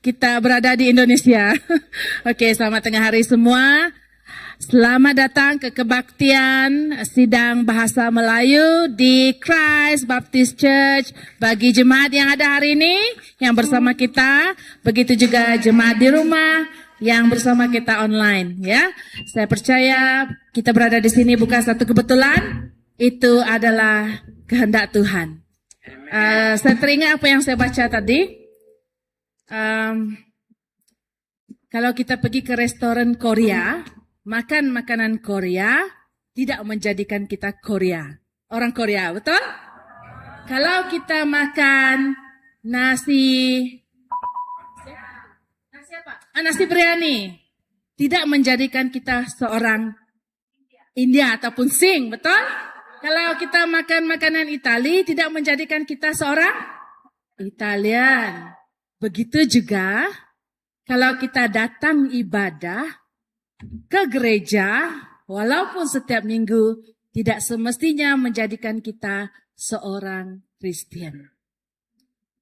kita berada di Indonesia. Oke, selamat tengah hari semua. Selamat datang ke kebaktian sidang bahasa Melayu di Christ Baptist Church bagi jemaat yang ada hari ini yang bersama kita, begitu juga jemaat di rumah yang bersama kita online, ya. Saya percaya kita berada di sini bukan satu kebetulan, itu adalah kehendak Tuhan. Saya teringat apa yang saya baca tadi. Kalau kita pergi ke restoran Korea, makan makanan Korea tidak menjadikan kita Korea, orang Korea, betul? Kalau kita makan nasi biryani, tidak menjadikan kita seorang India ataupun Sing, betul? Kalau kita makan makanan Itali, tidak menjadikan kita seorang Italian. Begitu juga kalau kita datang ibadah ke gereja, walaupun setiap minggu, tidak semestinya menjadikan kita seorang Kristen.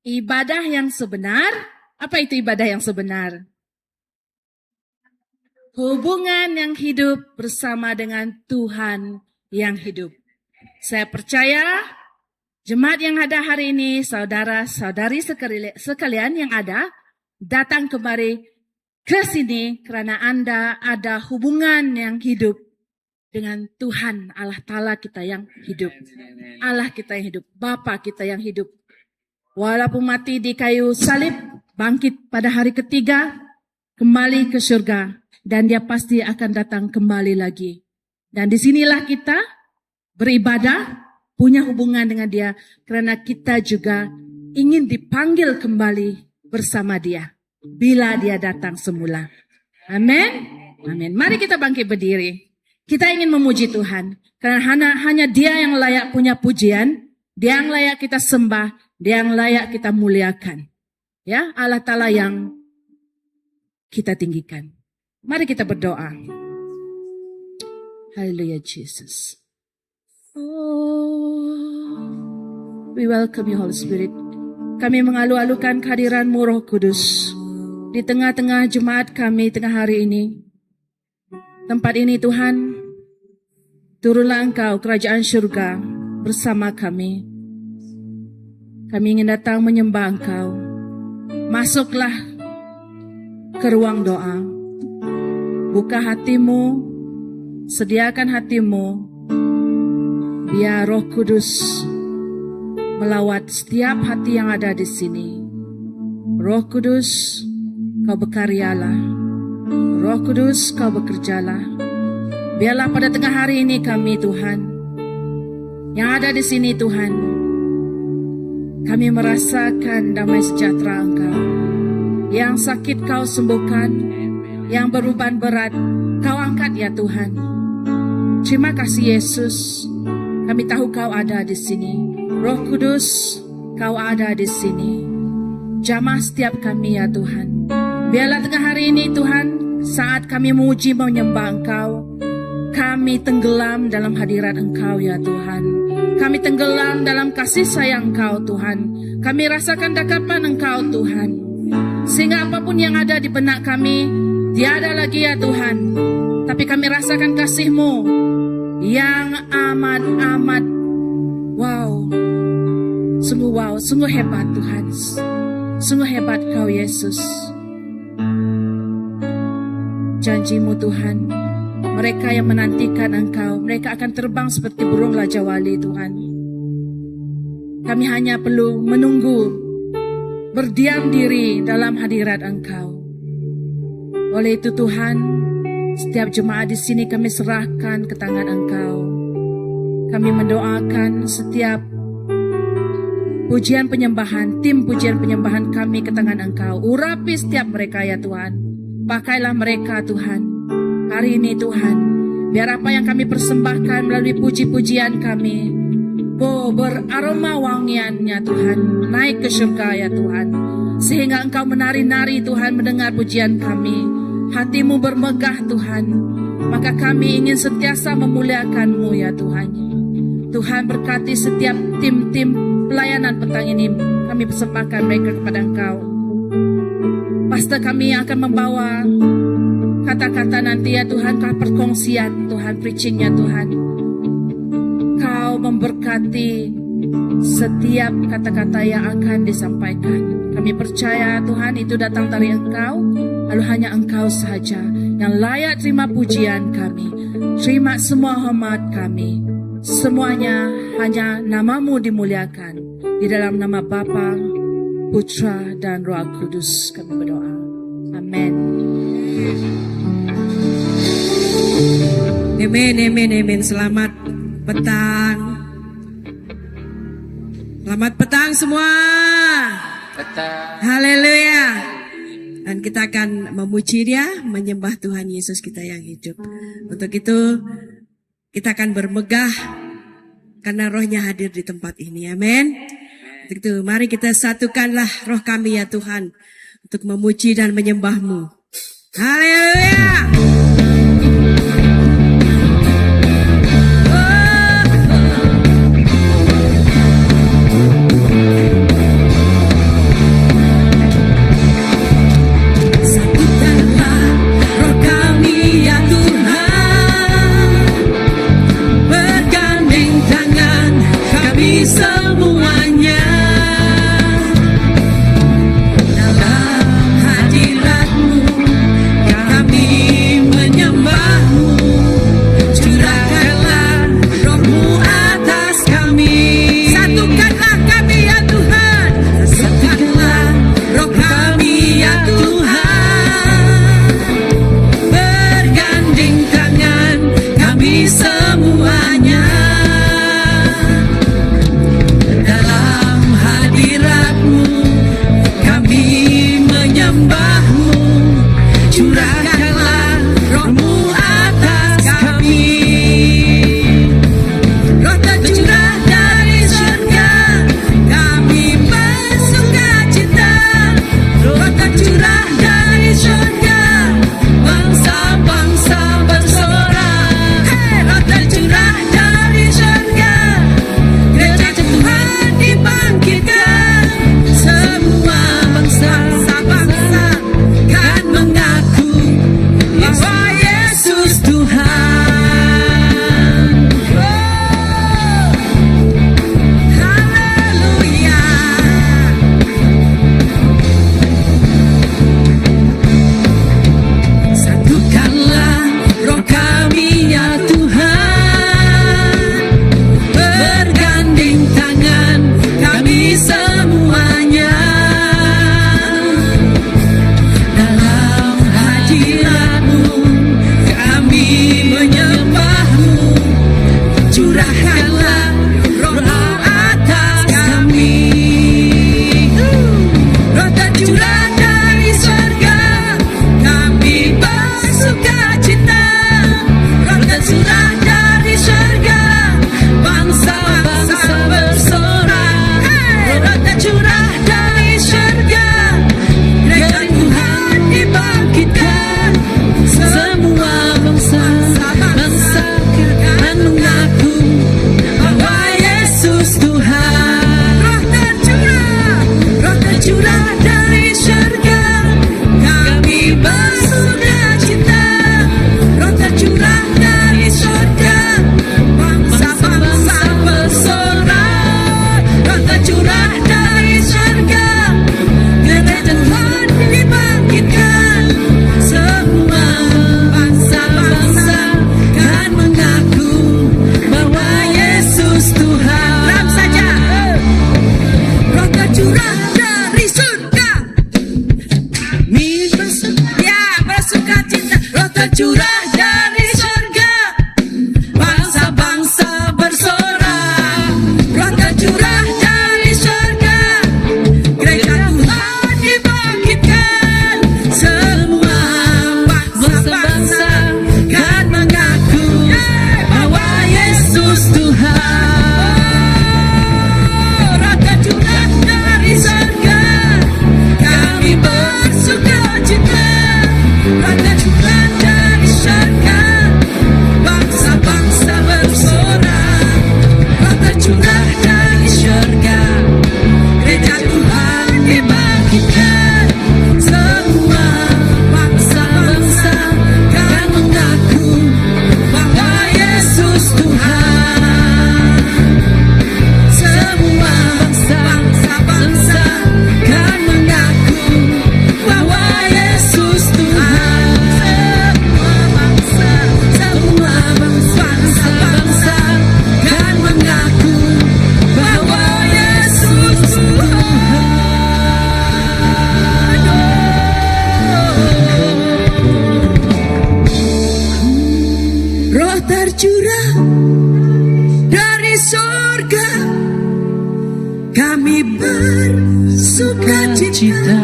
Ibadah yang sebenar, apa itu ibadah yang sebenar? Hubungan yang hidup bersama dengan Tuhan yang hidup. Saya percaya jemaat yang ada hari ini, saudara-saudari sekalian yang ada, datang kembali ke sini karena Anda ada hubungan yang hidup dengan Tuhan Allah Ta'ala kita yang hidup. Allah kita yang hidup, Bapa kita yang hidup. Walaupun mati di kayu salib, bangkit pada hari ketiga, kembali ke surga. Dan dia pasti akan datang kembali lagi. Dan disinilah kita beribadah, punya hubungan dengan dia, karena kita juga ingin dipanggil kembali bersama dia bila dia datang semula. Amin. Amin. Mari kita bangkit berdiri. Kita ingin memuji Tuhan, karena hanya dia yang layak punya pujian, dia yang layak kita sembah, dia yang layak kita muliakan. Ya, Allah Ta'ala yang kita tinggikan. Mari kita berdoa. Haleluya, Jesus. Oh, we welcome you, Holy Spirit. Kami mengalu-alukan kehadiran-Mu, Roh Kudus, di tengah-tengah jemaat kami tengah hari ini. Tempat ini, Tuhan, turunlah Engkau, kerajaan surga, bersama kami. Kami ingin datang menyembah Engkau. Masuklah ke ruang doa. Buka hatimu, sediakan hatimu, biar Roh Kudus melawat setiap hati yang ada di sini. Roh Kudus, Kau berkaryalah. Roh Kudus, Kau bekerjalah. Biarlah pada tengah hari ini kami, Tuhan, yang ada di sini, Tuhan, kami merasakan damai sejahtera Engkau. Yang sakit Kau sembuhkan, yang beruban berat Kau angkat, ya Tuhan. Terima kasih, Yesus. Kami tahu Kau ada di sini. Roh Kudus, Kau ada di sini. Jamah setiap kami, ya Tuhan. Biarlah tengah hari ini, Tuhan, saat kami memuji menyembah Engkau, kami tenggelam dalam hadirat Engkau, ya Tuhan. Kami tenggelam dalam kasih sayang Engkau, Tuhan. Kami rasakan dekapan Engkau, Tuhan. Sehingga apapun yang ada di benak kami, tiada lagi, ya Tuhan. Tapi kami rasakan kasih-Mu yang amat-amat wow. Sungguh hebat, Tuhan. Sungguh hebat Kau, Yesus. Janji-Mu, Tuhan, mereka yang menantikan Engkau, mereka akan terbang seperti burung Raja Wali, Tuhan. Kami hanya perlu menunggu, berdiam diri dalam hadirat Engkau. Oleh itu, Tuhan, setiap jemaat di sini kami serahkan ke tangan Engkau. Kami mendoakan setiap pujian penyembahan, tim pujian penyembahan kami ke tangan Engkau. Urapi setiap mereka, ya Tuhan. Pakailah mereka, Tuhan. Hari ini, Tuhan, biar apa yang kami persembahkan melalui puji-pujian kami, beraroma wangiannya, Tuhan, naik ke surga, ya Tuhan. Sehingga Engkau menari-nari, Tuhan, mendengar pujian kami. Hatimu bermegah, Tuhan. Maka kami ingin sentiasa memuliakan-Mu, ya Tuhan. Tuhan, berkati setiap tim-tim pelayanan petang ini. Kami persembahkan mereka kepada Engkau. Pastor kami akan membawa kata-kata nanti ya Tuhan, perkongsian Tuhan, preachingnya Tuhan. Kau memberkati setiap kata-kata yang akan disampaikan. Kami percaya Tuhan itu datang dari Engkau, lalu hanya Engkau saja yang layak terima pujian kami. Terima semua hormat kami. Semuanya hanya namamu dimuliakan. Di dalam nama Bapa, Putra, dan Roh Kudus kami berdoa. Amin. Amin, amin, amin. Selamat petang. Selamat petang semua. Petang. Haleluya. Dan kita akan memuji Dia, menyembah Tuhan Yesus kita yang hidup. Untuk itu kita akan bermegah karena Roh-Nya hadir di tempat ini. Amin. Untuk itu mari kita satukanlah roh kami ya Tuhan untuk memuji dan menyembah-Mu. Haleluya. Semuanya dalam hadirat-Mu kami sukacita,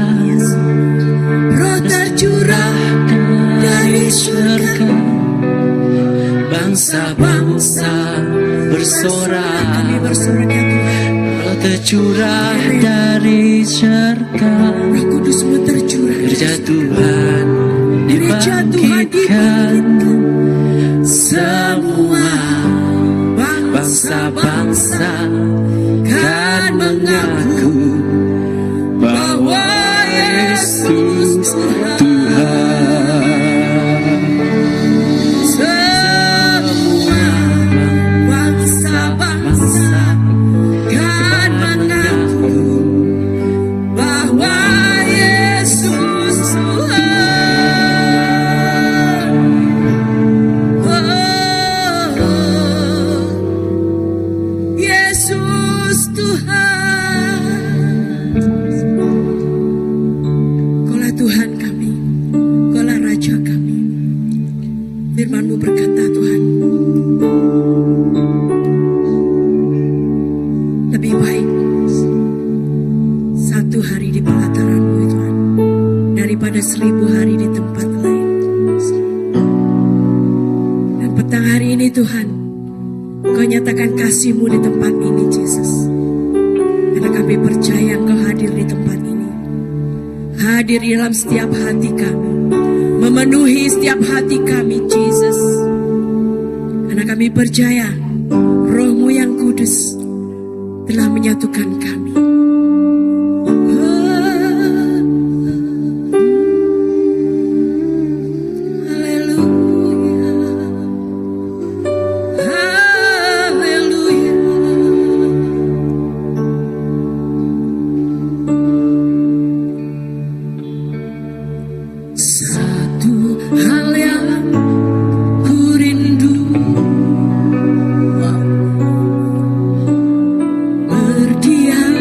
roh tercurah dari surga. Bangsa-bangsa bersorak, Kami bersorak ya Tuhan. roh tercurah dari surga. Roh Kudus-Mu tercurah. Gereja Tuhan Gereja Tuhan dibangkitkan, dibangkitkan. semua bangsa-bangsa kan mengaku bahwa Yesus Tuhan. Semua bangsa-bangsa kan mengaku bahwa Yesus Tuhan. Yesus Tuhan. Kaulah Tuhan kami, Kaulah Raja kami. Firman-Mu berkata Tuhan, lebih baik satu hari di pelataran-Mu Tuhan daripada 1000 hari di tempat lain. Dan petang hari ini Tuhan, Kau nyatakan kasih-Mu di tempat ini Yesus. Karena kami percaya Engkau hadir di tempat ini. Hadir di dalam setiap hati kami. Memenuhi setiap hati kami Yesus. Karena kami percaya Roh-Mu yang kudus telah menyatukan kami. Haleluya. Haleluya. Satu hal yang ku rindu, berdiam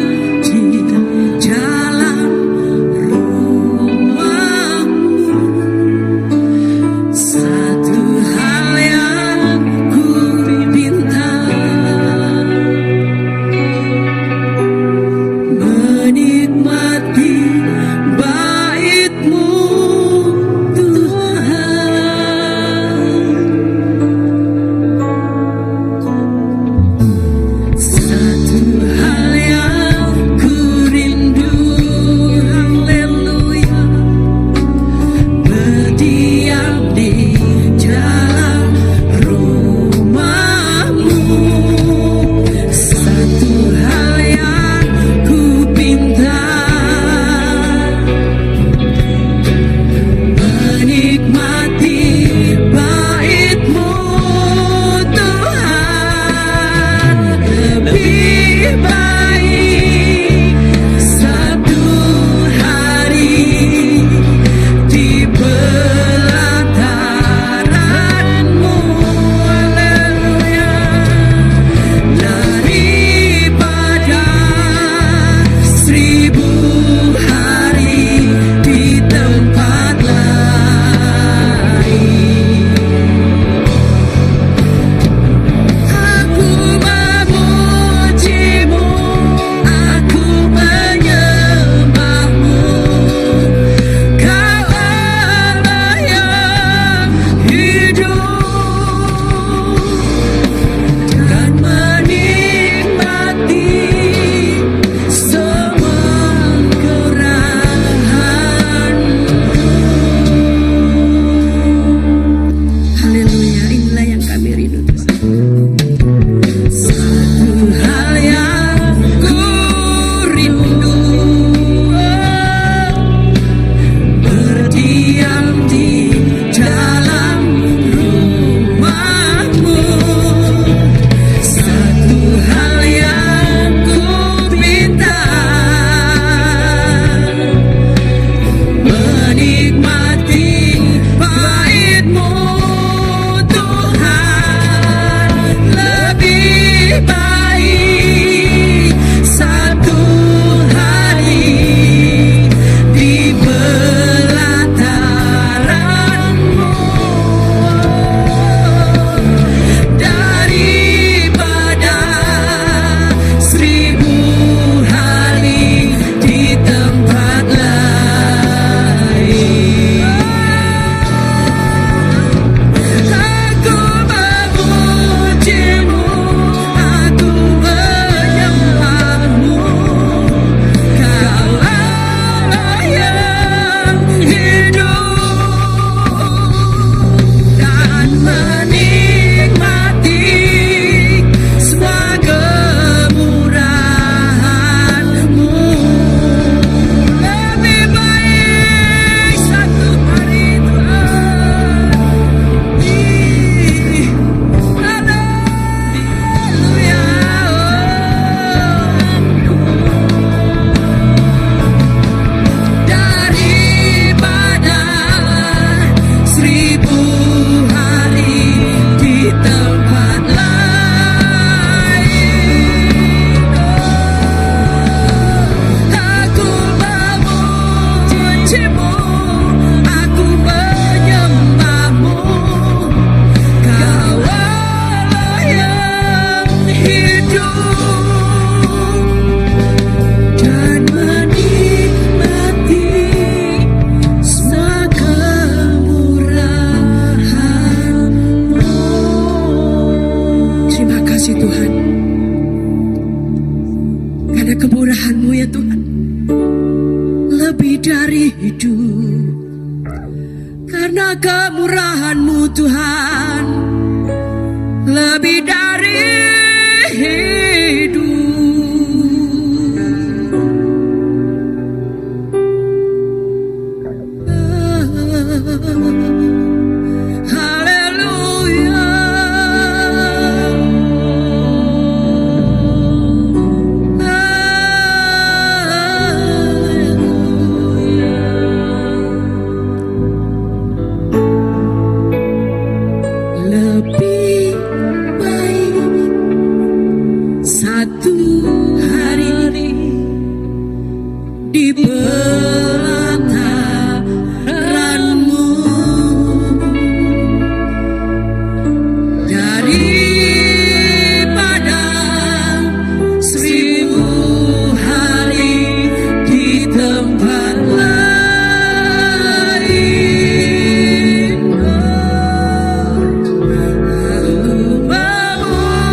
dari hidup. Karena kemurahan-Mu Tuhan lebih dari hidup. Haleluya. Lebih baik satu hari di pelataran-Mu daripada 1000 hari di tempat lain. Aku memuji-Mu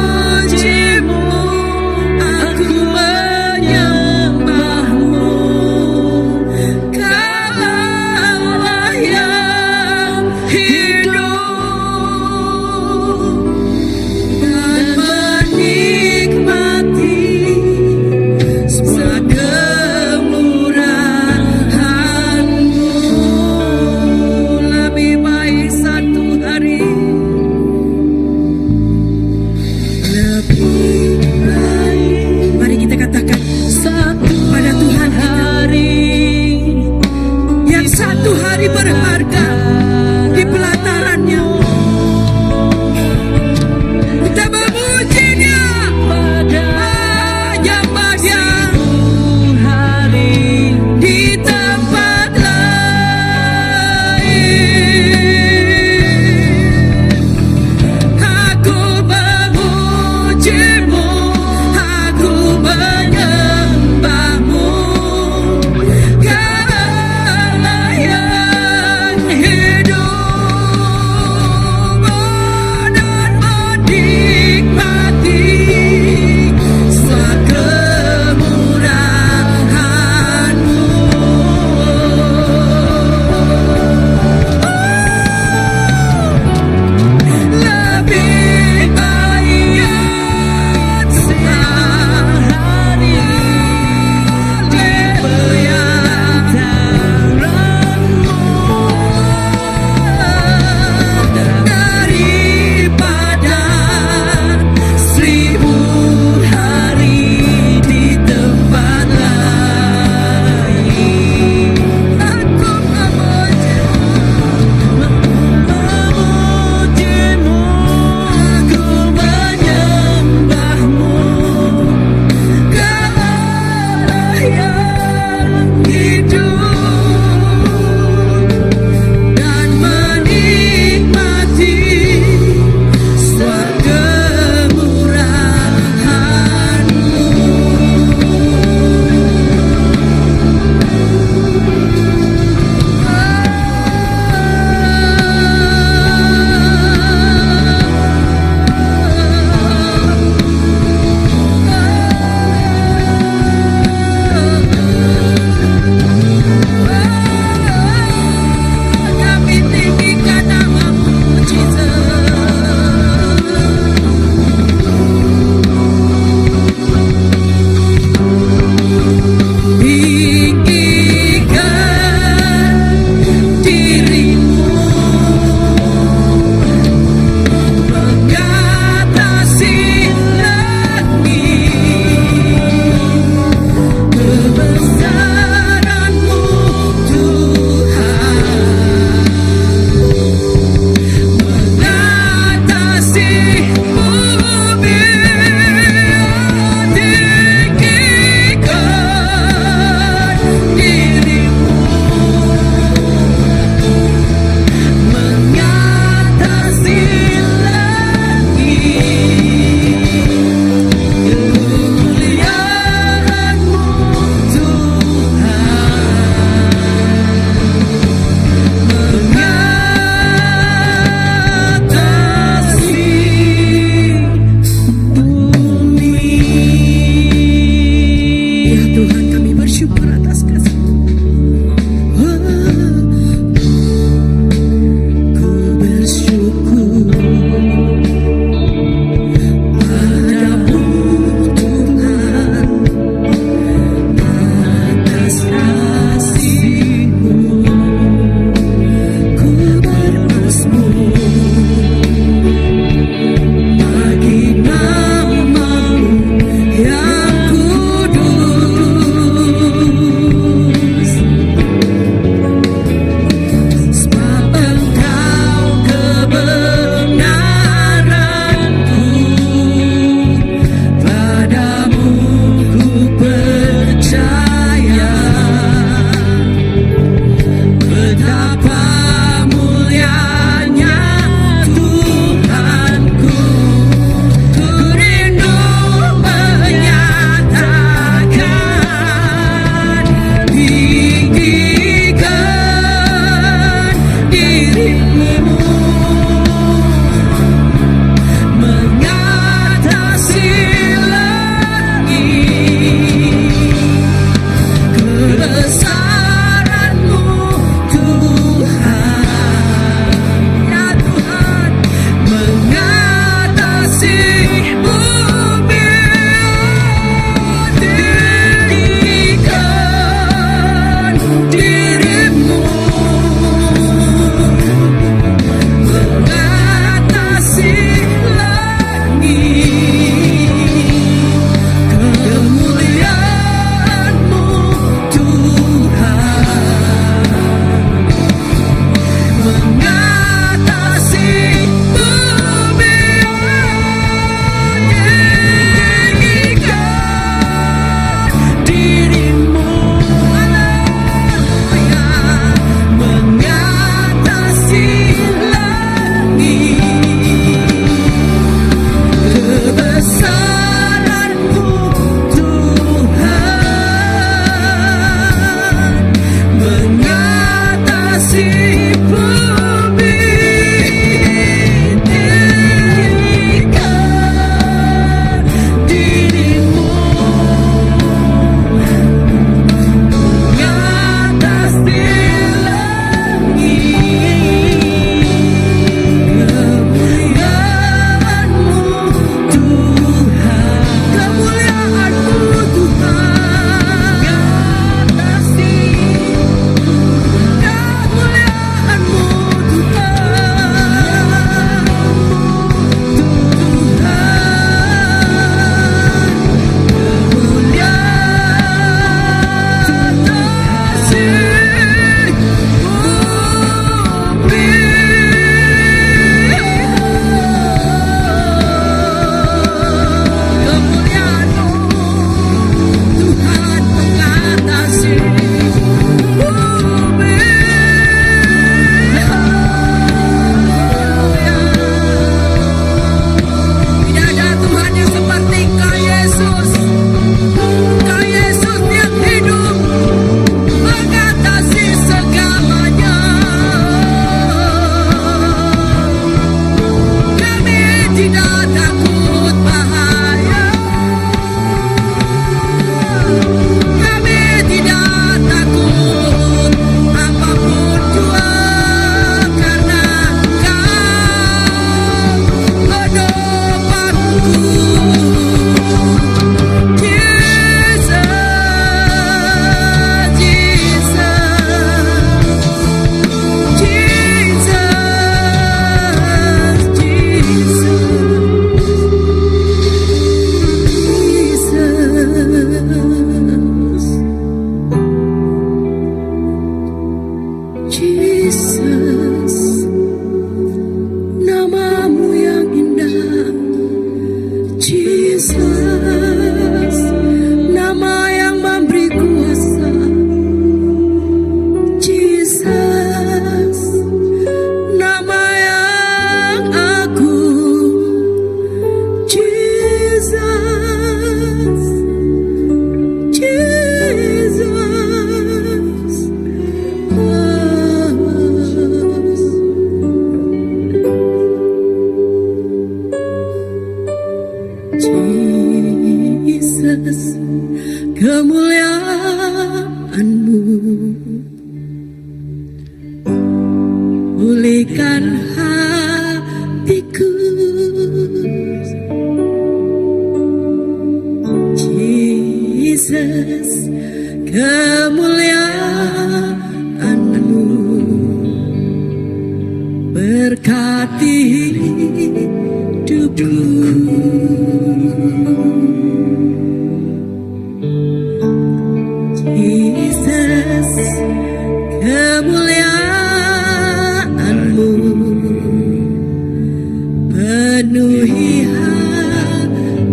nama yang memberi kuasa. Jesus, nama yang agung. Jesus, Jesus, Jesus, kemuliaan-Mu pulihkan hatiku. Jesus, kemuliaan-Mu berkati hidupku. Jesus, kemuliaan-Mu penuhi hatiku.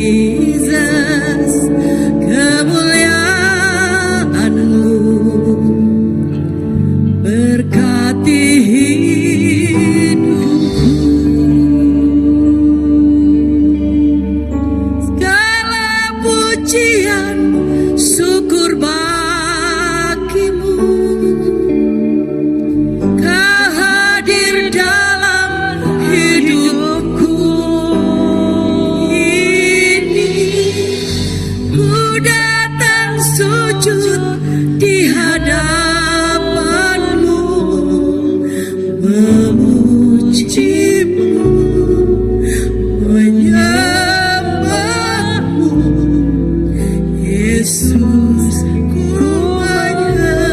Jesus, kemuliaan-Mu berkati hidupku. Segala pujian syukur bagimu, Kau hadir dalam hidupku ini. Ku datang sujud di hadapan-Mu, memuji-Mu, menyembah-Mu. Yesus, ku menyembah-Mu.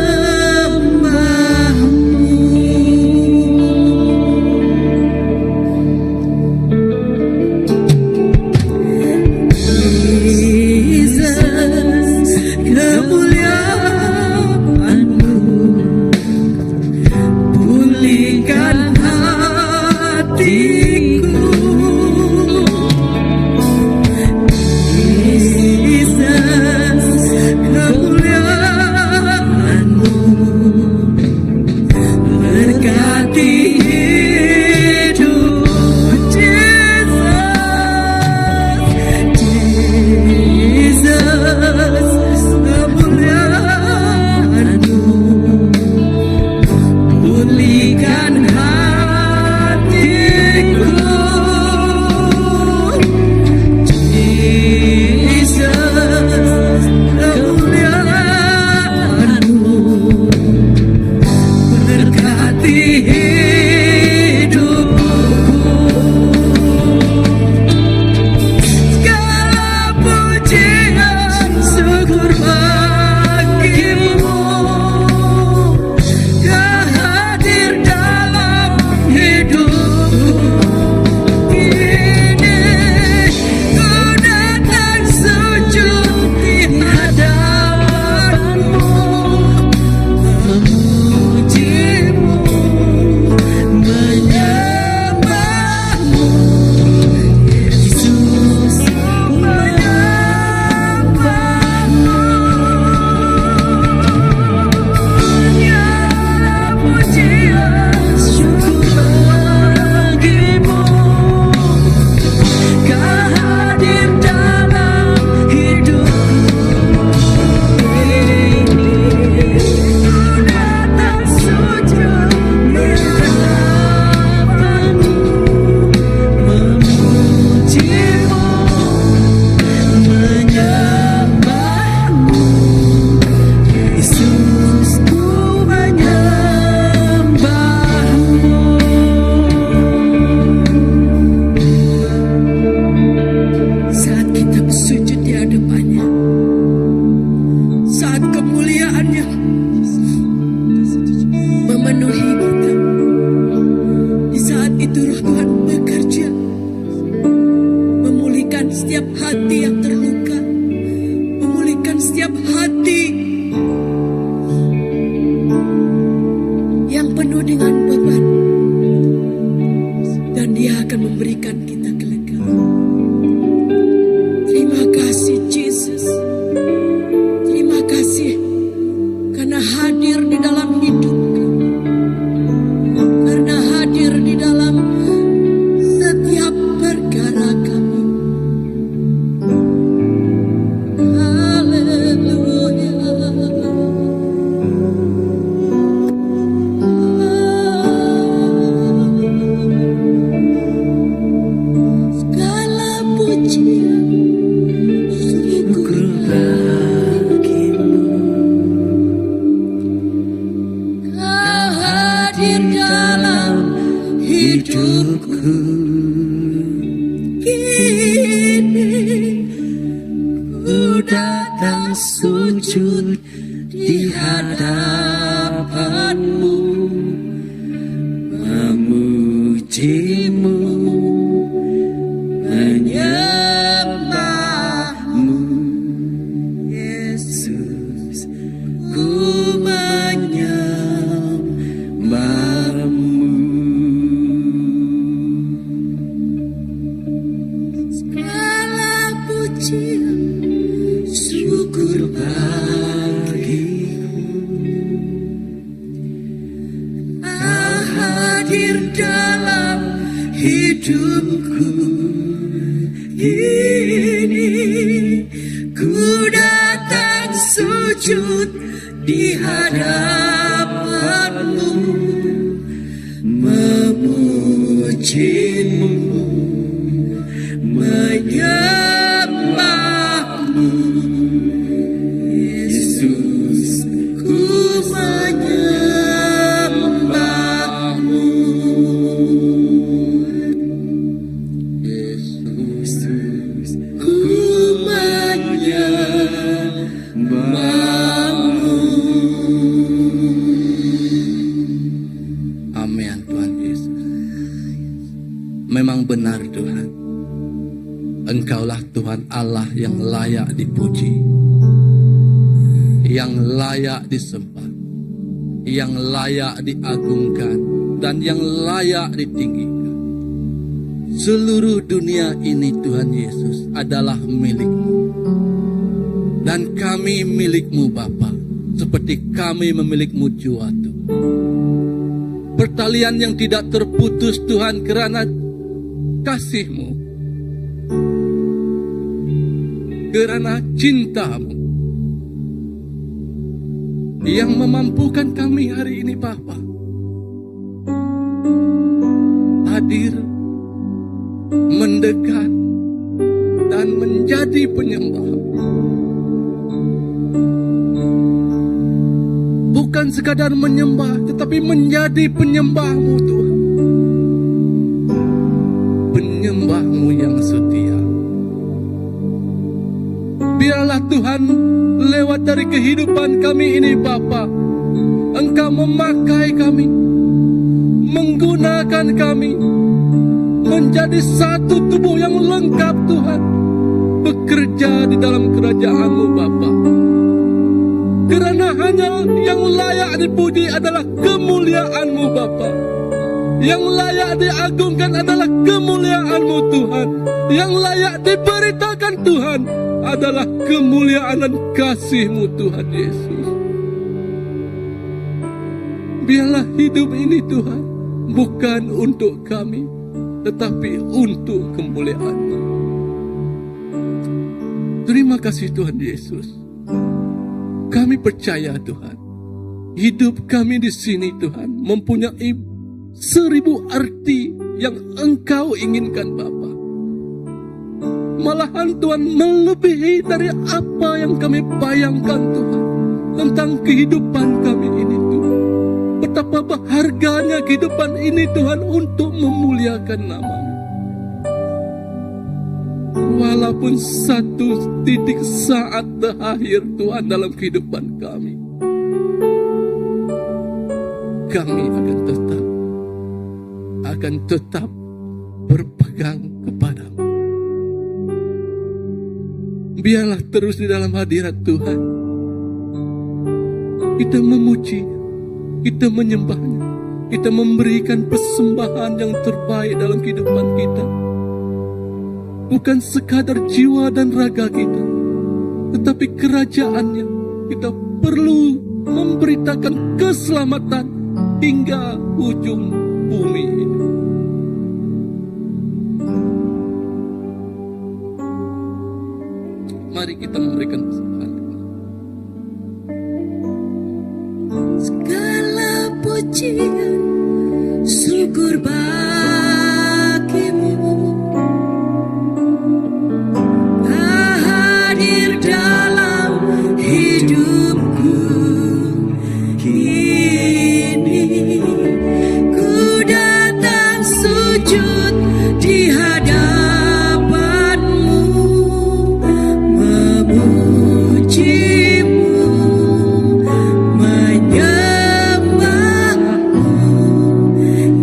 Jesus, kemuliaan-Mu pulihkan hatiku. Jesus, kemuliaan-Mu berkati hidup. Jesus, kemuliaan-Mu pulihkan hatiku. Jesus, kemuliaan-Mu berkati hidupku. Segala pujian syukur bagimu, Kau hadir dalam hidupku ini. Ku datang sujud di hadapan-Mu, memuji-Mu, menyembah-Mu. Yesus, menyembah-Mu. Pujian syukur bagimu, Kau hadir dalam hidupku ini. Ku datang sujud di hadapan-Mu, memuji-Mu, menyembah-Mu. Yesus, ku menyembah-Mu. Saat kita bersujud di hadapan-Nya, saat kemuliaan-Nya memenuhi kita, di saat itu Roh Tuhan bekerja, memulihkan setiap hati yang terluka, memulihkan setiap hati yang penuh dengan beban, Dia akan memberikan kita kelegaan. Terima kasih Yesus. Terima kasih karena hadir di dalam hidup kami. Karena hadir di dalam setiap perkara kami. Haleluya. Segala pujian syukur bagimu. Kau hadir dalam hidupku. Kini Ku datang sujud di hadapanmu, memujimu, menyembahmu, Yesus. Ku menyembahmu. segala pujian syukur Bagimu Kau hadir dalam hidupku. Ini ku datang sujud di hadapanmu, memujimu, menyembahmu, Yesus. ku menyembahmu. Yesus, Ku menyembahmu. Amin Tuhan Yesus. Memang benar Tuhan, Engkaulah Tuhan Allah yang layak dipuji, yang layak disembah, yang layak diagungkan, dan yang layak ditinggikan. Seluruh dunia ini Tuhan Yesus adalah milik-Mu, dan kami milik-Mu Bapa, seperti kami memilik-Mu jua Tuhan. Pertalian yang tidak terputus Tuhan karena kasih-Mu, karena cinta-Mu yang memampukan kami hari ini Bapa hadir, mendekat, dan menjadi penyembah. Bukan sekadar menyembah, tetapi menjadi penyembah-Mu Tuhan. Penyembah-Mu yang setia. Biarlah Tuhan lewat dari kehidupan kami ini Bapa, Engkau memakai kami, menggunakan kami menjadi satu tubuh yang lengkap Tuhan, bekerja di dalam kerajaan-Mu Bapa. Karena hanya yang layak dipuji adalah kemuliaan-Mu Bapa. Yang layak diagungkan adalah kemuliaan-Mu Tuhan. Yang layak diberitakan Tuhan adalah kemuliaan dan kasih-Mu Tuhan Yesus. Biarlah hidup ini Tuhan bukan untuk kami, tetapi untuk kemuliaan-Mu. Terima kasih Tuhan Yesus. Kami percaya Tuhan, hidup kami di sini Tuhan mempunyai 1000 arti yang Engkau inginkan Bapa. Malahan Tuhan melebihi dari apa yang kami bayangkan Tuhan tentang kehidupan kami ini Tuhan. Betapa berharganya kehidupan ini Tuhan untuk memuliakan nama-Mu. Walaupun satu titik saat terakhir Tuhan dalam kehidupan kami akan tetap berpegang kepada-Mu. Biarlah terus di dalam hadirat Tuhan kita memuji, kita menyembahnya, kita memberikan persembahan yang terbaik dalam kehidupan kita. Bukan sekadar jiwa dan raga kita, tetapi kerajaannya. Kita perlu memberitakan keselamatan hingga ujung bumi ini. Mari kita memberikan persembahan. Segala pujian, syukur bagimu, hadir dalam hidupku kini. Ku datang sujud di hadapanmu, memujimu, menyembahmu.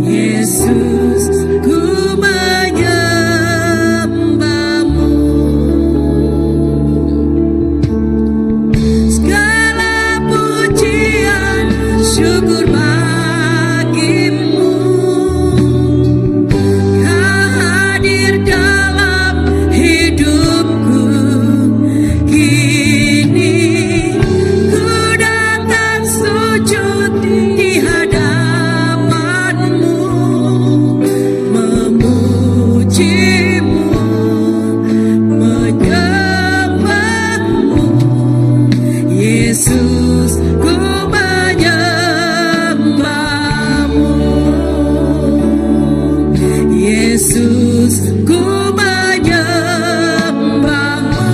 Yesus, ku menyembahmu. Segala pujian, syukur bagimu, hadir dalam hidupku kini. Ku datang sujud di hadapanmu, memujimu, menyembahmu. Yesus, ku menyembahmu. Yesus, ku menyembahmu.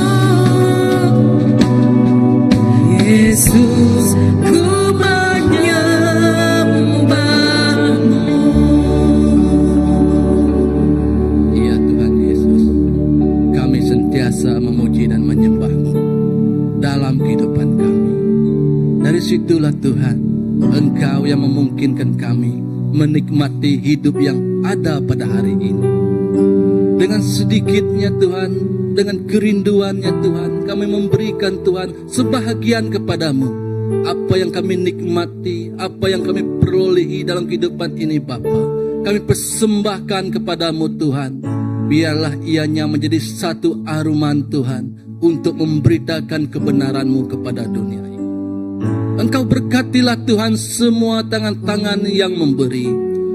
Yesus, ku menyembahmu. Iya Tuhan Yesus, kami sentiasa memuji dan menyembah-Mu dalam kehidupan kami. Dari situlah Tuhan, Engkau yang memungkinkan kami menikmati hidup yang ada pada hari ini. Dengan sedikitnya Tuhan, dengan kerinduannya Tuhan, kami memberikan Tuhan sebahagian kepadamu. Apa yang kami nikmati, apa yang kami perolehi dalam kehidupan ini Bapa, kami persembahkan kepadamu Tuhan. Biarlah ianya menjadi satu aruman Tuhan untuk memberitakan kebenaran-Mu kepada dunia ini. Engkau berkatilah Tuhan semua tangan-tangan yang memberi,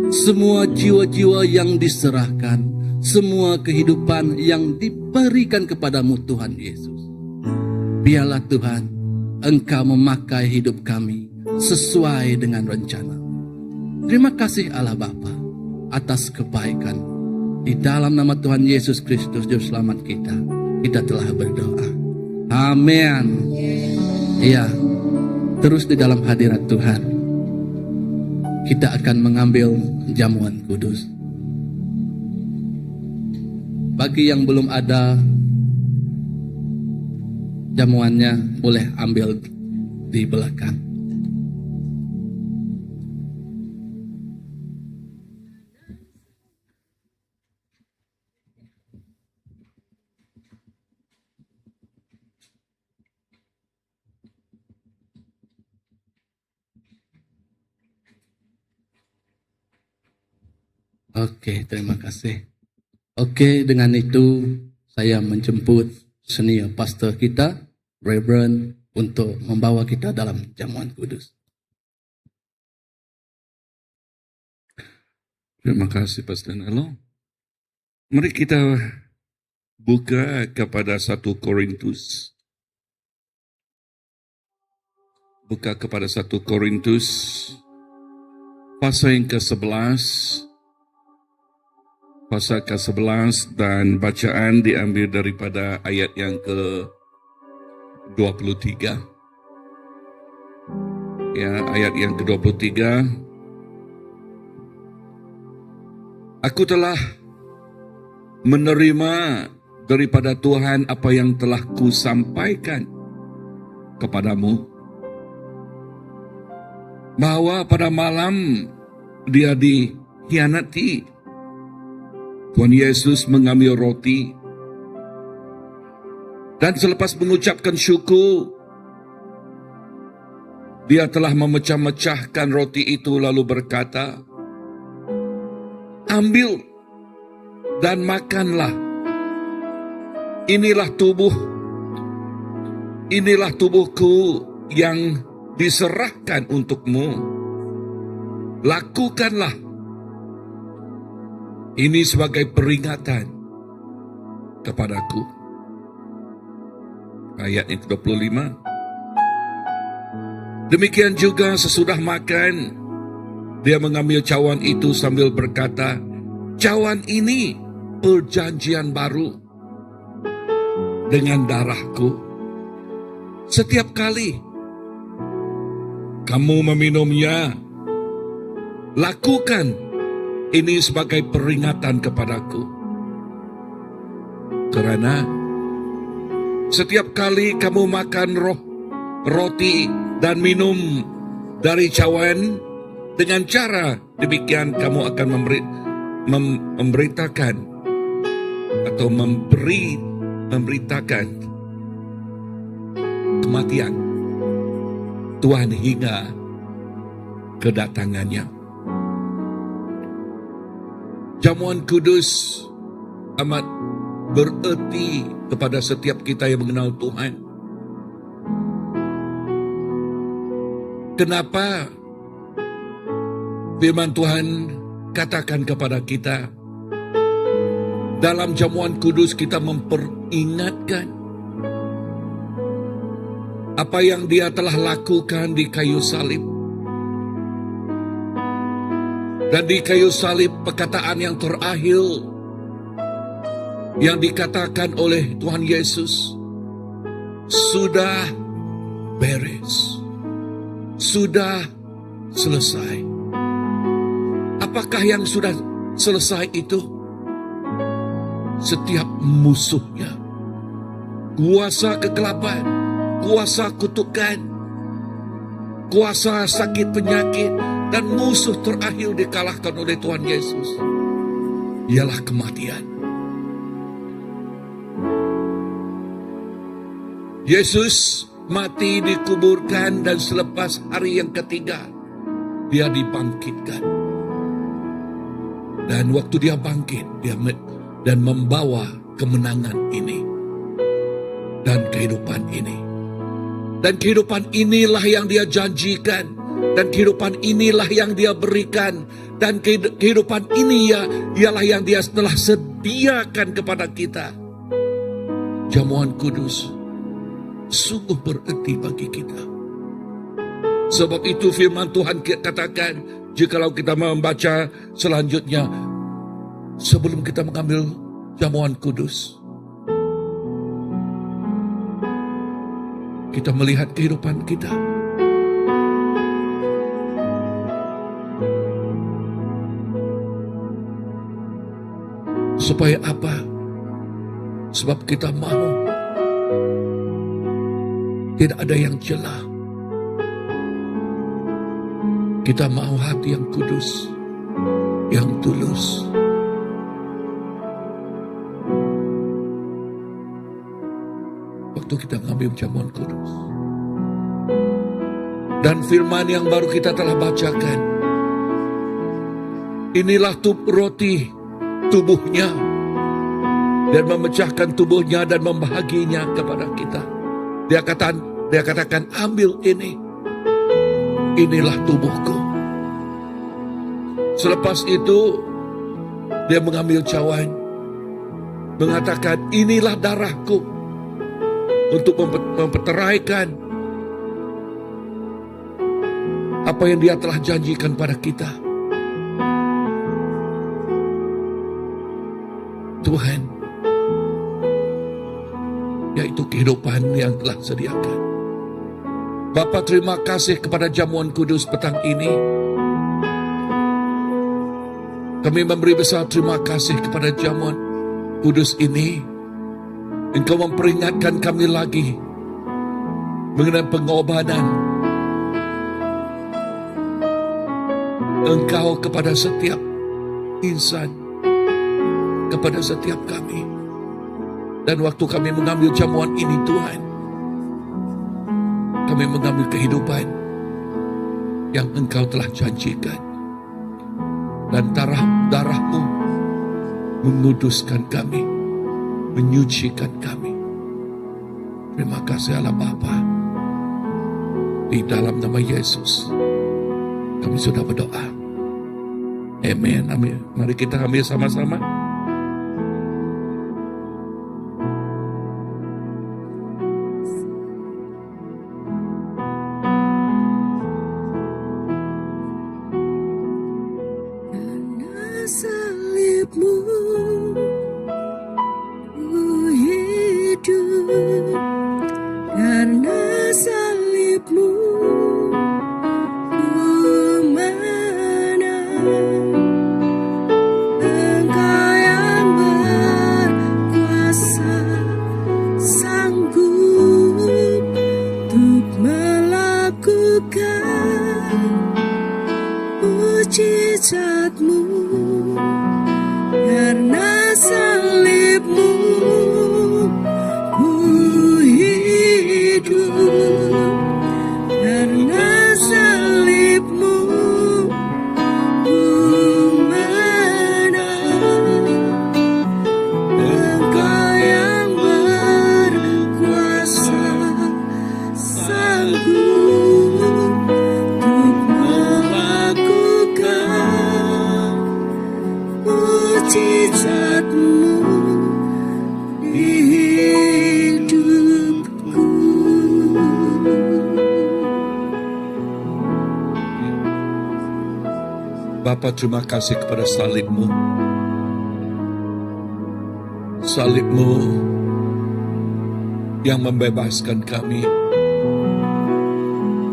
semua jiwa-jiwa yang diserahkan, semua kehidupan yang diberikan kepadamu Tuhan Yesus. Biarlah Tuhan, Engkau memakai hidup kami sesuai dengan rencana. Terima kasih Allah Bapa atas kebaikan. Di dalam nama Tuhan Yesus Kristus Juru Selamat kita telah berdoa. Amin. Iya, terus di dalam hadirat Tuhan, kita akan mengambil jamuan kudus. Bagi yang belum ada jamuannya, boleh ambil di belakang. Oke, terima kasih. Oke, dengan itu saya menjemput senior pastor kita, Reverend, untuk membawa kita dalam jamuan kudus. Terima kasih Pastor Nelo. Mari kita buka kepada 1 Korintus. Buka kepada 1 Korintus pasal yang ke-11. Pasal ke-11 dan bacaan diambil daripada ayat yang ke-23. Ya, ayat yang ke-23. Aku telah menerima daripada Tuhan apa yang telah kusampaikan kepadamu. Bahwa pada malam dia dikhianati, Tuhan Yesus mengambil roti, dan selepas mengucapkan syukur, dia telah memecah-mecahkan roti itu lalu berkata, ambil dan makanlah. Inilah tubuhku yang diserahkan untukmu. Lakukanlah ini sebagai peringatan kepadaku. Ayat yang ke-25. Demikian juga sesudah makan, dia mengambil cawan itu sambil berkata, cawan ini perjanjian baru dengan darahku. Setiap kali kamu meminumnya, lakukan ini sebagai peringatan kepadaku. Karena setiap kali kamu makan roti dan minum dari cawan, dengan cara demikian kamu akan memberitakan atau memberitakan kematian Tuhan hingga kedatangannya. Jamuan kudus amat bererti kepada setiap kita yang mengenal Tuhan. Kenapa firman Tuhan katakan kepada kita, dalam jamuan kudus kita memperingatkan apa yang dia telah lakukan di kayu salib. Dan di kayu salib perkataan yang terakhir yang dikatakan oleh Tuhan Yesus, sudah beres, sudah selesai. Apakah yang sudah selesai itu? Setiap musuhnya, kuasa kegelapan, kuasa kutukan, kuasa sakit penyakit, dan musuh terakhir dikalahkan oleh Tuhan Yesus, ialah kematian. Yesus mati, dikuburkan, dan selepas hari yang ketiga dia dibangkitkan. Dan waktu dia bangkit, dan membawa kemenangan ini dan kehidupan ini. Dan kehidupan inilah yang dia janjikan, dan kehidupan inilah yang dia berikan, dan kehidupan ini ialah yang dia telah sediakan kepada kita. Jamuan kudus sungguh berarti bagi kita. Sebab itu firman Tuhan katakan, jikalau kita membaca selanjutnya, sebelum kita mengambil jamuan kudus, kita melihat kehidupan kita. Supaya apa? Sebab kita mau tidak ada yang celah. Kita mau hati yang kudus, yang tulus. Waktu kita mengambil jamuan kudus. Dan firman yang baru kita telah bacakan, inilah roti tubuhnya, dan memecahkan tubuhnya dan membahaginya kepada kita. Dia katakan, ambil ini. Inilah tubuhku. Selepas itu, dia mengambil cawan, mengatakan, inilah darahku, untuk memperteraikan apa yang dia telah janjikan pada kita. Tuhan, yaitu kehidupan yang telah sediakan. Bapa, terima kasih kepada jamuan kudus petang ini. Kami memberi besar terima kasih kepada jamuan kudus ini. Engkau memperingatkan kami lagi mengenai pengorbanan Engkau kepada setiap insan, kepada setiap kami. Dan waktu kami mengambil jamuan ini, Tuhan, kami mengambil kehidupan yang Engkau telah janjikan. dan darah-darah-Mu menguduskan kami, menyucikan kami. Terima kasih Allah Bapa. Di dalam nama Yesus kami sudah berdoa. Amin. Amin. Mari kita ambil sama-sama. Karena salibmu ku hidup, karena salibmu ku menang. Engkau yang berkuasa, sanggup untuk melakukan mujizat-Mu. Karena salib-Mu ku hidup, karena salib-Mu ku menang. Engkau yang berkuasa, sanggup untuk melakukan mujizat-Mu di hidupku. Bapa, terima kasih kepada salib-Mu. Salib-Mu yang membebaskan kami.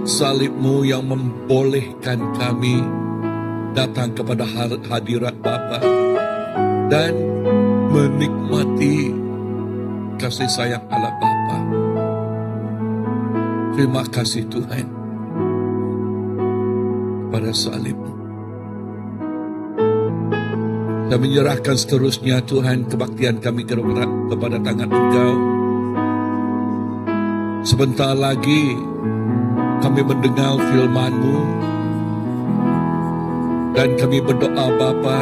Salib-Mu yang membolehkan kami datang kepada hadirat Bapa dan menikmati kasih sayang Allah Bapa. Terima kasih Tuhan pada salib-Mu. Saya menyerahkan seterusnya Tuhan kebaktian kami kepada tangan Engkau. Sebentar lagi kami mendengar firman-Mu dan kami berdoa Bapa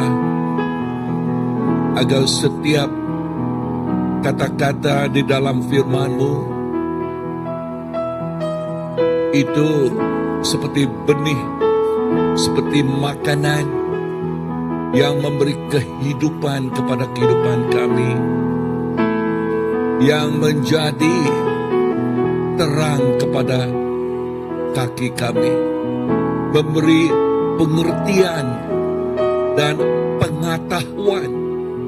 agar setiap kata-kata di dalam firman-Mu itu seperti benih, seperti makanan yang memberi kehidupan kepada kehidupan kami, yang menjadi terang kepada kaki kami, memberi pengertian dan pengetahuan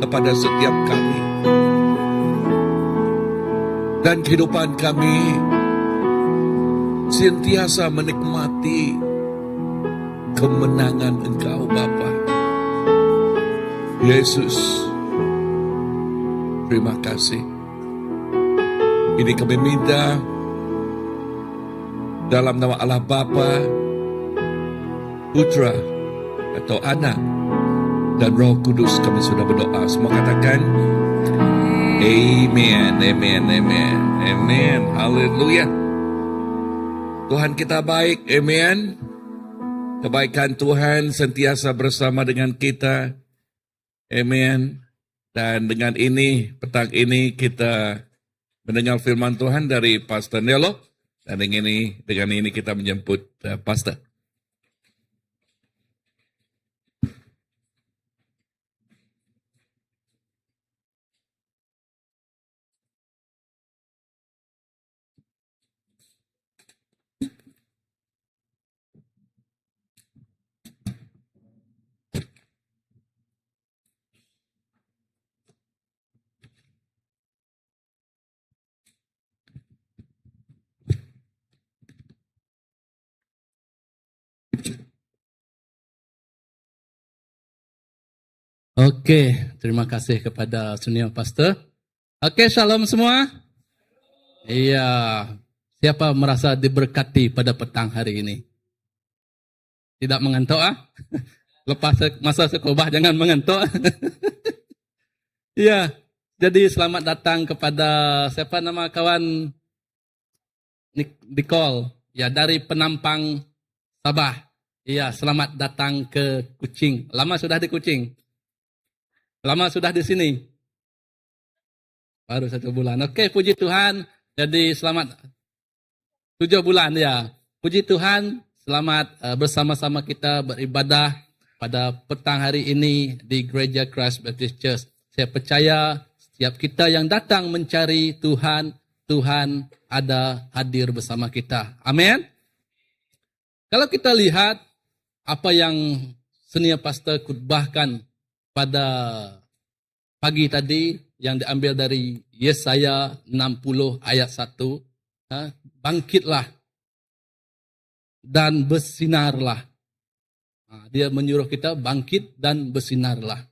kepada setiap kami. Dan kehidupan kami sentiasa menikmati kemenangan Engkau Bapa. Yesus, terima kasih. Ini kami minta dalam nama Allah Bapa, Putra atau Anak dan Roh Kudus kami sudah berdoa. Semua katakan Amen, Amen, Amen, Amen. Haleluya. Tuhan kita baik, Amen. Kebaikan Tuhan sentiasa bersama dengan kita. Amen. Dan dengan ini, petang ini kita mendengar firman Tuhan dari Pastor Nelo. Dan dengan ini kita menjemput Pastor. Oke, terima kasih kepada Senior Pastor. Oke, shalom semua. Iya, siapa merasa diberkati pada petang hari ini? Tidak mengantuk Lepas masa sekolah jangan mengantuk. Iya, jadi selamat datang kepada siapa nama kawan Nicole, ya dari Penampang Sabah. Iya, selamat datang ke Kuching. Lama sudah di Kuching? Lama sudah di sini? Baru 1 bulan. Oke, puji Tuhan. Jadi selamat 7 bulan ya. Puji Tuhan, selamat bersama-sama kita beribadah pada petang hari ini di Gereja Christ Baptist Church. Saya percaya setiap kita yang datang mencari Tuhan, Tuhan ada hadir bersama kita. Amin. Kalau kita lihat apa yang senior pastor khotbahkan pada pagi tadi yang diambil dari Yesaya 60 ayat 1, bangkitlah dan bersinarlah. Dia menyuruh kita bangkit dan bersinarlah.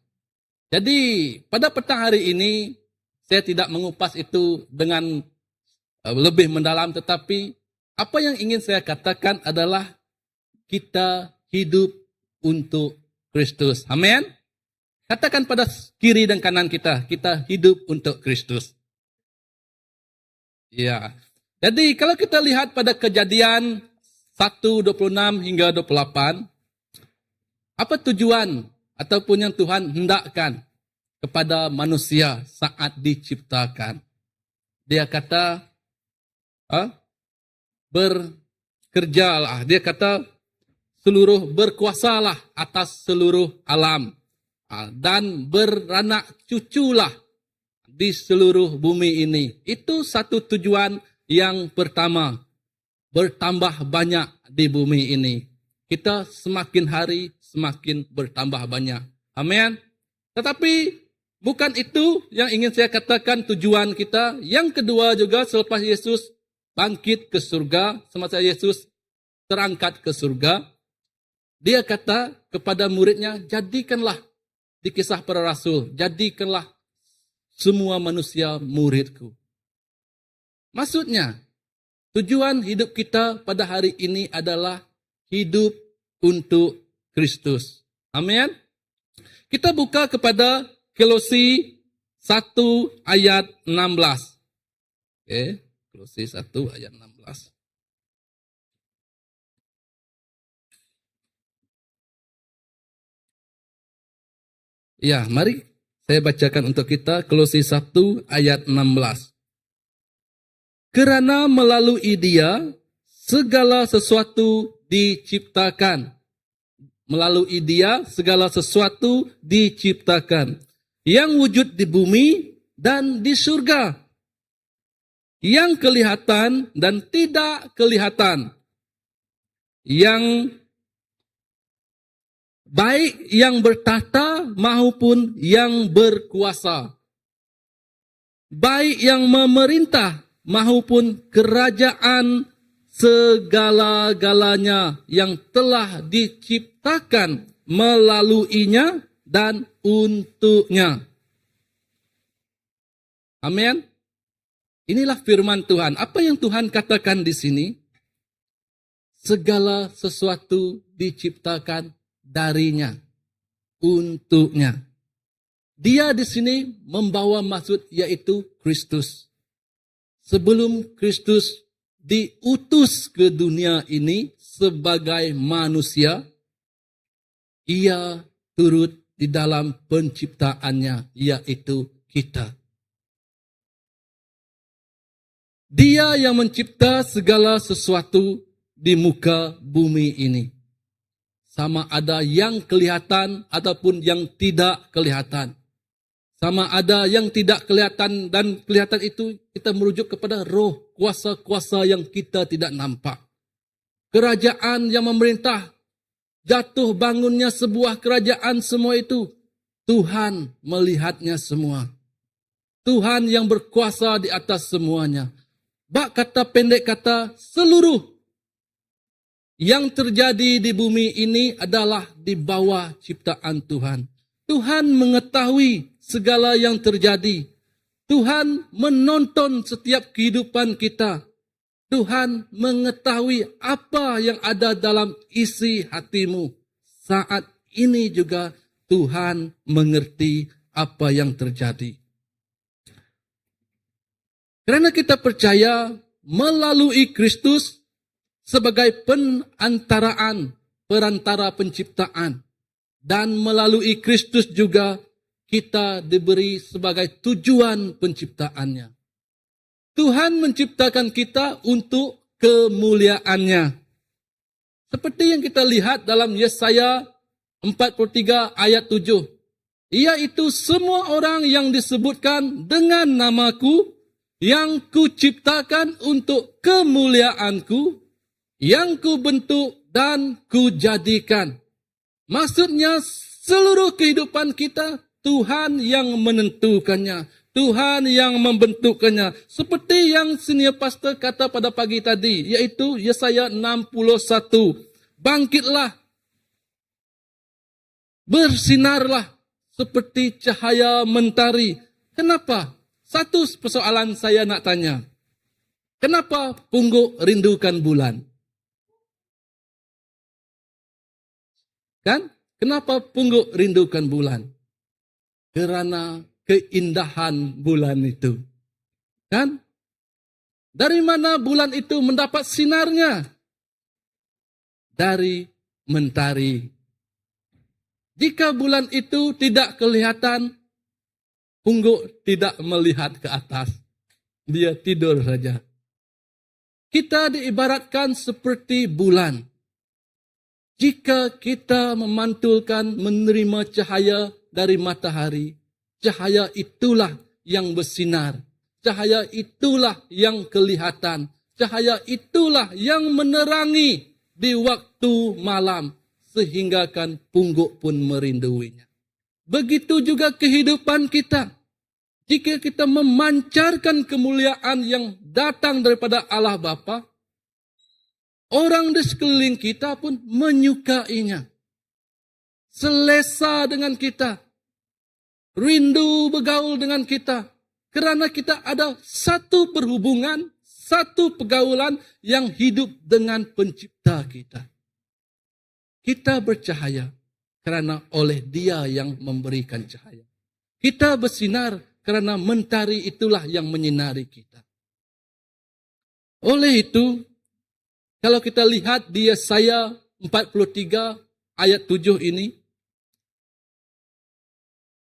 Jadi pada petang hari ini saya tidak mengupas itu dengan lebih mendalam, tetapi apa yang ingin saya katakan adalah kita hidup untuk Kristus. Amin. Katakan pada kiri dan kanan kita, kita hidup untuk Kristus. Ya. Jadi kalau kita lihat pada Kejadian 1:26 hingga 28, apa tujuan ataupun yang Tuhan hendakkan kepada manusia saat diciptakan? Dia kata, berkerjalah. Dia kata, berkuasalah atas seluruh alam. Dan beranak cuculah di seluruh bumi ini. Itu satu tujuan yang pertama. Bertambah banyak di bumi ini. Kita semakin hari semakin bertambah banyak. Amin. Tetapi bukan itu yang ingin saya katakan tujuan kita. Yang kedua juga selepas Yesus bangkit ke surga, semasa Yesus terangkat ke surga, dia kata kepada muridnya, jadikanlah di Kisah Para Rasul, jadikanlah semua manusia muridku. Maksudnya, tujuan hidup kita pada hari ini adalah hidup untuk Kristus. Amin. Kita buka kepada Kolose 1 ayat 16. Oke, Kolose 1 ayat 16. Ya, mari saya bacakan untuk kita Kolose 1 ayat 16. Kerana melalui Dia segala sesuatu diciptakan. Melalui Dia segala sesuatu diciptakan. Yang wujud di bumi dan di surga. Yang kelihatan dan tidak kelihatan. Yang baik yang bertata maupun yang berkuasa. Baik yang memerintah maupun kerajaan segala-galanya yang telah diciptakan melaluinya dan untuknya. Amin. Inilah firman Tuhan. Apa yang Tuhan katakan di sini? Segala sesuatu diciptakan darinya, untuknya. Dia di sini membawa maksud yaitu Kristus. Sebelum Kristus diutus ke dunia ini sebagai manusia, ia turut di dalam penciptaannya yaitu kita. Dia yang mencipta segala sesuatu di muka bumi ini. Sama ada yang kelihatan ataupun yang tidak kelihatan. Sama ada yang tidak kelihatan dan kelihatan itu kita merujuk kepada roh, kuasa-kuasa yang kita tidak nampak. Kerajaan yang memerintah, jatuh bangunnya sebuah kerajaan semua itu. Tuhan melihatnya semua. Tuhan yang berkuasa di atas semuanya. Bak kata pendek kata seluruh yang terjadi di bumi ini adalah di bawah ciptaan Tuhan. Tuhan mengetahui segala yang terjadi. Tuhan menonton setiap kehidupan kita. Tuhan mengetahui apa yang ada dalam isi hatimu. Saat ini juga Tuhan mengerti apa yang terjadi. Karena kita percaya melalui Kristus sebagai penantaraan perantara penciptaan. Dan melalui Kristus juga kita diberi sebagai tujuan penciptaannya. Tuhan menciptakan kita untuk kemuliaannya. Seperti yang kita lihat dalam Yesaya 43 ayat 7. Yaitu semua orang yang disebutkan dengan namaku, yang kuciptakan untuk kemuliaanku, yang kubentuk dan kujadikan. Maksudnya seluruh kehidupan kita Tuhan yang menentukannya. Tuhan yang membentukkannya. Seperti yang senior pastor kata pada pagi tadi, yaitu Yesaya 61. Bangkitlah, bersinarlah seperti cahaya mentari. Kenapa? Satu persoalan saya nak tanya. Kenapa pungguk rindukan bulan? Kan? Kenapa pungguk rindukan bulan? Kerana keindahan bulan itu. Kan? Dari mana bulan itu mendapat sinarnya? Dari mentari. Jika bulan itu tidak kelihatan, pungguk tidak melihat ke atas. Dia tidur saja. Kita diibaratkan seperti bulan. Jika kita memantulkan, menerima cahaya dari matahari, cahaya itulah yang bersinar. Cahaya itulah yang kelihatan. Cahaya itulah yang menerangi di waktu malam. Sehinggakan pungguk pun merinduinya. Begitu juga kehidupan kita. Jika kita memancarkan kemuliaan yang datang daripada Allah Bapa, orang di sekeliling kita pun menyukainya. Selesa dengan kita. Rindu bergaul dengan kita. Kerana kita ada satu perhubungan, satu pergaulan yang hidup dengan pencipta kita. Kita bercahaya kerana oleh Dia yang memberikan cahaya. Kita bersinar kerana mentari itulah yang menyinari kita. Oleh itu, kalau kita lihat di Yesaya 43 ayat 7 ini,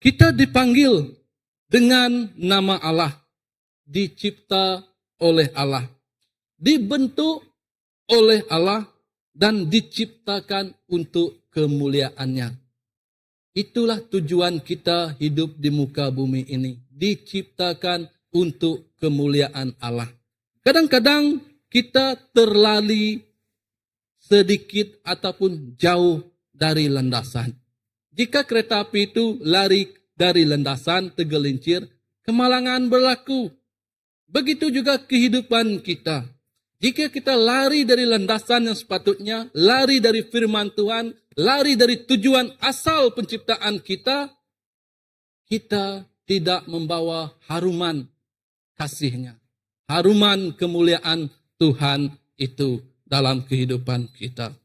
kita dipanggil dengan nama Allah, dicipta oleh Allah, dibentuk oleh Allah, dan diciptakan untuk kemuliaannya. Itulah tujuan kita hidup di muka bumi ini, diciptakan untuk kemuliaan Allah. Kadang-kadang kita terlali sedikit ataupun jauh dari landasan. Jika kereta api itu lari dari landasan, tergelincir, kemalangan berlaku. Begitu juga kehidupan kita. Jika kita lari dari landasan yang sepatutnya, lari dari firman Tuhan, lari dari tujuan asal penciptaan kita, kita tidak membawa haruman kasih-Nya, haruman kemuliaan Tuhan itu dalam kehidupan kita.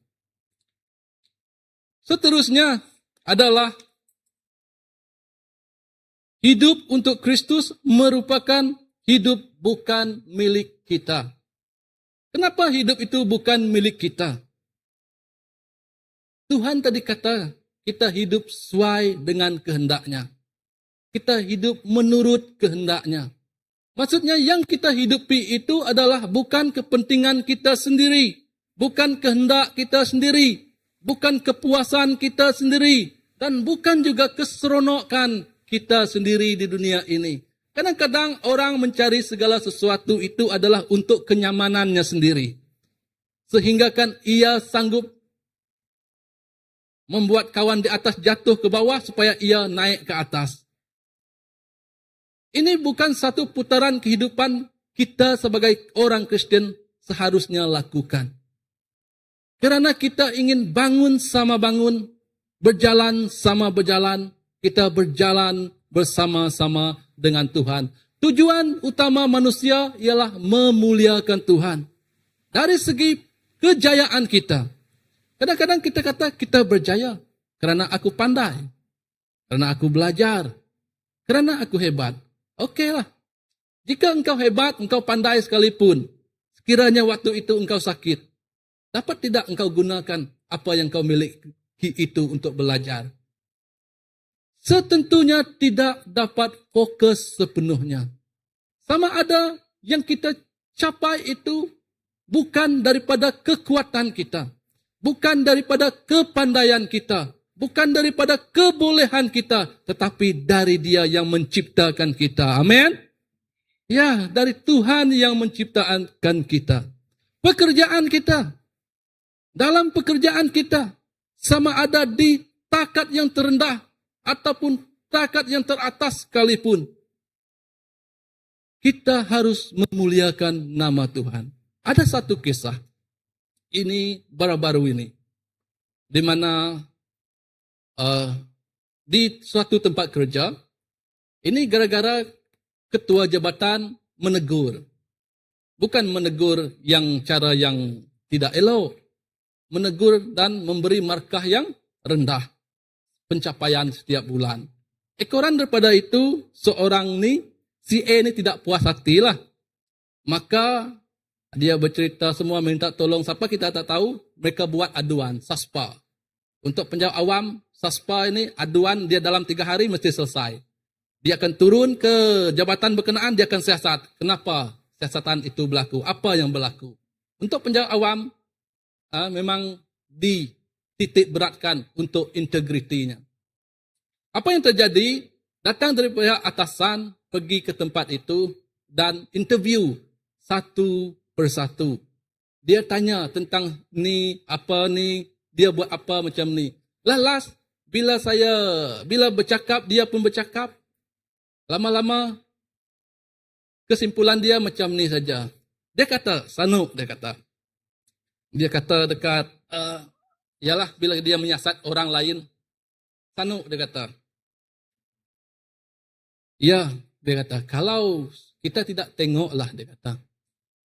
Seterusnya adalah hidup untuk Kristus merupakan hidup bukan milik kita. Kenapa hidup itu bukan milik kita? Tuhan tadi kata kita hidup sesuai dengan kehendak-Nya. Kita hidup menurut kehendak-Nya. Maksudnya yang kita hidupi itu adalah bukan kepentingan kita sendiri, bukan kehendak kita sendiri, bukan kepuasan kita sendiri, dan bukan juga keseronokan kita sendiri di dunia ini. Kadang-kadang orang mencari segala sesuatu itu adalah untuk kenyamanannya sendiri. Sehingga kan ia sanggup membuat kawan di atas jatuh ke bawah supaya ia naik ke atas. Ini bukan satu putaran kehidupan kita sebagai orang Kristen seharusnya lakukan. Karena kita ingin bangun sama bangun, berjalan sama berjalan, kita berjalan bersama-sama dengan Tuhan. Tujuan utama manusia ialah memuliakan Tuhan. Dari segi kejayaan kita. Kadang-kadang kita kata kita berjaya kerana aku pandai, kerana aku belajar, kerana aku hebat. Okeylah. Jika engkau hebat, engkau pandai sekalipun, sekiranya waktu itu engkau sakit, dapat tidak engkau gunakan apa yang kau miliki itu untuk belajar. Setentunya tidak dapat fokus sepenuhnya. Sama ada yang kita capai itu bukan daripada kekuatan kita, bukan daripada kepandaian kita, bukan daripada kebolehan kita, tetapi dari Dia yang menciptakan kita. Amin. Ya, dari Tuhan yang menciptakan kita. Pekerjaan kita, dalam pekerjaan kita, sama ada di takat yang terendah ataupun takat yang teratas sekalipun, kita harus memuliakan nama Tuhan. Ada satu kisah, ini baru-baru ini, di mana di suatu tempat kerja, ini gara-gara ketua jabatan menegur. Bukan menegur yang cara yang tidak elok, menegur dan memberi markah yang rendah, pencapaian setiap bulan. Ekoran daripada itu, seorang ni, si A ni tidak puas hati lah. Maka dia bercerita semua, minta tolong. Siapa kita tak tahu, mereka buat aduan, SASPA. Untuk penjawab awam, SASPA ini aduan dia dalam 3 hari mesti selesai. Dia akan turun ke jabatan berkenaan, dia akan siasat. Kenapa siasatan itu berlaku? Apa yang berlaku? Untuk penjawab awam, memang dititik beratkan untuk integritinya. Apa yang terjadi? Datang dari pihak atasan, pergi ke tempat itu dan interview satu persatu. Dia tanya tentang ni, apa ni, dia buat apa macam ni. Last, bila bercakap, dia pun bercakap. Lama-lama, kesimpulan dia macam ni saja. Dia kata, Sanuk, dia kata. Dia kata dekat, ialah bila dia menyiasat orang lain, Sanuk, dia kata. Ya, dia kata, kalau kita tidak tengoklah, dia kata.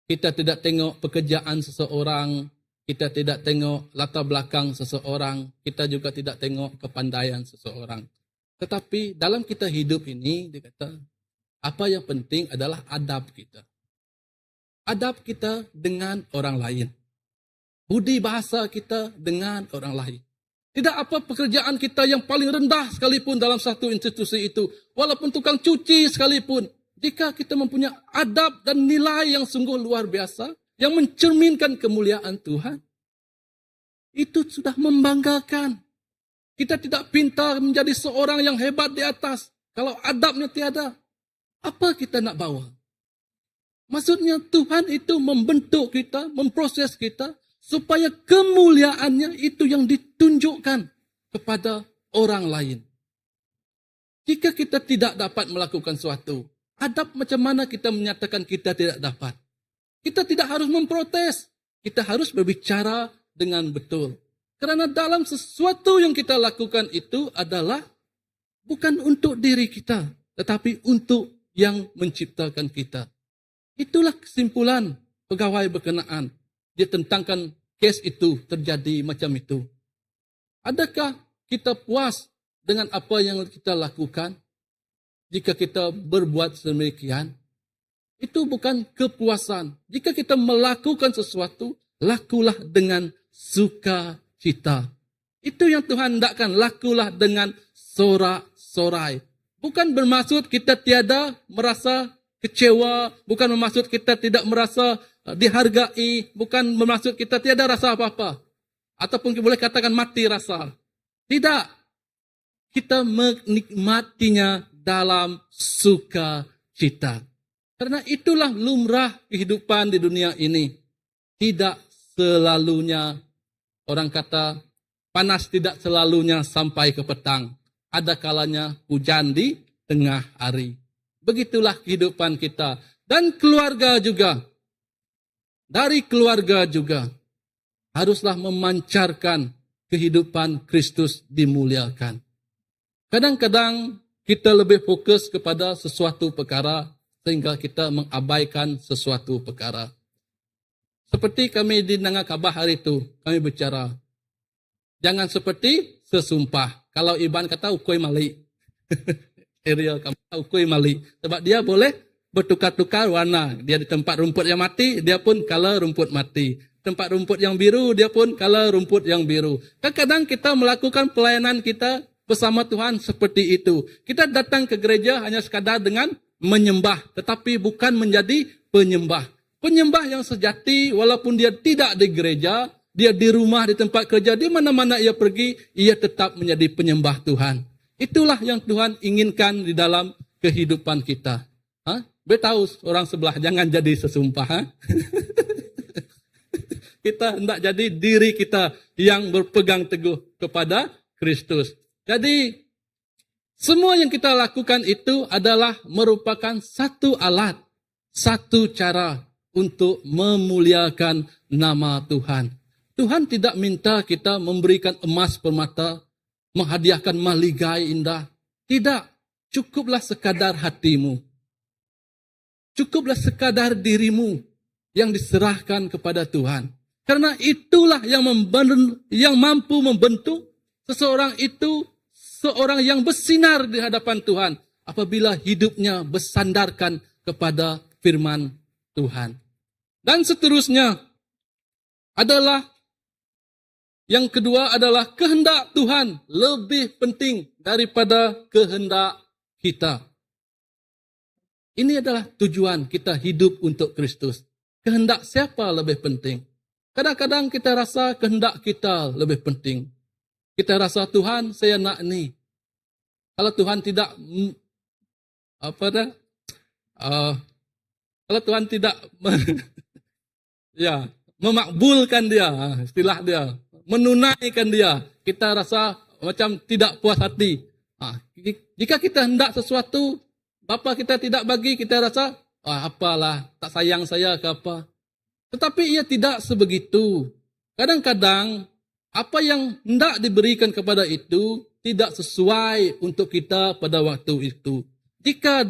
Kita tidak tengok pekerjaan seseorang, kita tidak tengok latar belakang seseorang, kita juga tidak tengok kepandaian seseorang. Tetapi dalam kita hidup ini, dia kata, apa yang penting adalah adab kita. Adab kita dengan orang lain. Budi bahasa kita dengan orang lain. Tidak apa pekerjaan kita yang paling rendah sekalipun dalam satu institusi itu. Walaupun tukang cuci sekalipun. Jika kita mempunyai adab dan nilai yang sungguh luar biasa, yang mencerminkan kemuliaan Tuhan, itu sudah membanggakan. Kita tidak pintar menjadi seorang yang hebat di atas. Kalau adabnya tiada, apa kita nak bawa? Maksudnya Tuhan itu membentuk kita, memproses kita, supaya kemuliaannya itu yang ditunjukkan kepada orang lain. Jika kita tidak dapat melakukan sesuatu, adab macam mana kita menyatakan kita tidak dapat? Kita tidak harus memprotes. Kita harus berbicara dengan betul. Kerana dalam sesuatu yang kita lakukan itu adalah bukan untuk diri kita, tetapi untuk yang menciptakan kita. Itulah kesimpulan pegawai berkenaan. Dia tentangkan kes itu terjadi macam itu. Adakah kita puas dengan apa yang kita lakukan? Jika kita berbuat sedemikian, itu bukan kepuasan. Jika kita melakukan sesuatu, lakulah dengan sukacita. Itu yang Tuhan hendakkan, lakulah dengan sorak-sorai. Bukan bermaksud kita tiada merasa kecewa, bukan bermaksud kita tidak merasa dihargai, bukan bermaksud kita tiada rasa apa-apa. Ataupun kita boleh katakan mati rasa. Tidak. Kita menikmatinya dalam sukacita. Karena itulah lumrah kehidupan di dunia ini. Tidak selalunya, orang kata, panas tidak selalunya sampai ke petang. Ada kalanya hujan di tengah hari. Begitulah kehidupan kita. Dan keluarga juga. Dari keluarga juga. Haruslah memancarkan kehidupan Kristus dimuliakan. Kadang-kadang kita lebih fokus kepada sesuatu perkara sehingga kita mengabaikan sesuatu perkara. Seperti kami di Nanga Kabah hari itu, kami bicara. Jangan seperti sesumpah. Kalau Iban kata ukoi mali. Ariel kamu ukoi mali. Sebab dia boleh bertukar-tukar warna. Dia di tempat rumput yang mati, dia pun color rumput mati. tempat rumput yang biru, dia pun color rumput yang biru. Kadang-kadang kita melakukan pelayanan kita bersama Tuhan seperti itu. Kita datang ke gereja hanya sekadar dengan menyembah, tetapi bukan menjadi penyembah. Penyembah yang sejati, walaupun dia tidak di gereja, dia di rumah, di tempat kerja, di mana-mana ia pergi, ia tetap menjadi penyembah Tuhan. Itulah yang Tuhan inginkan di dalam kehidupan kita. Beritahu orang sebelah, jangan jadi sesumpah. Kita hendak jadi diri kita yang berpegang teguh kepada Kristus. Jadi, semua yang kita lakukan itu adalah merupakan satu alat, satu cara untuk memuliakan nama Tuhan. Tuhan tidak minta kita memberikan emas permata, menghadiahkan maligai indah. Tidak, cukuplah sekadar hatimu. Cukuplah sekadar dirimu yang diserahkan kepada Tuhan. Karena itulah yang mampu membentuk seseorang itu seorang yang bersinar di hadapan Tuhan apabila hidupnya bersandarkan kepada firman Tuhan. Dan seterusnya adalah yang kedua adalah kehendak Tuhan lebih penting daripada kehendak kita. Ini adalah tujuan kita hidup untuk Kristus. Kehendak siapa lebih penting? Kadang-kadang kita rasa kehendak kita lebih penting. Kita rasa Tuhan, saya nak ni. Kalau Tuhan tidak kalau Tuhan tidak memakbulkan dia, istilah dia, menunaikan dia, kita rasa macam tidak puas hati. Jika kita hendak sesuatu, bapa kita tidak bagi, kita rasa apalah, tak sayang saya ke apa. Tetapi ia tidak sebegitu. Kadang-kadang apa yang hendak diberikan kepada itu tidak sesuai untuk kita pada waktu itu. Jika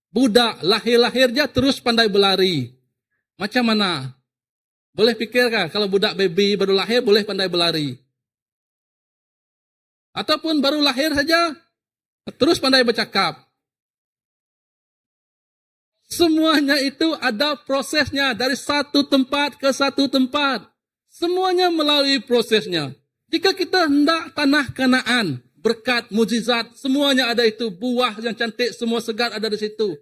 budak lahir-lahir dia terus pandai berlari, macam mana? Boleh fikirkah kalau budak baby baru lahir boleh pandai berlari? Ataupun baru lahir saja terus pandai bercakap? Semuanya itu ada prosesnya dari satu tempat ke satu tempat. Semuanya melalui prosesnya. Jika kita hendak tanah Kanaan, berkat, mujizat, semuanya ada itu. Buah yang cantik, semua segar ada di situ.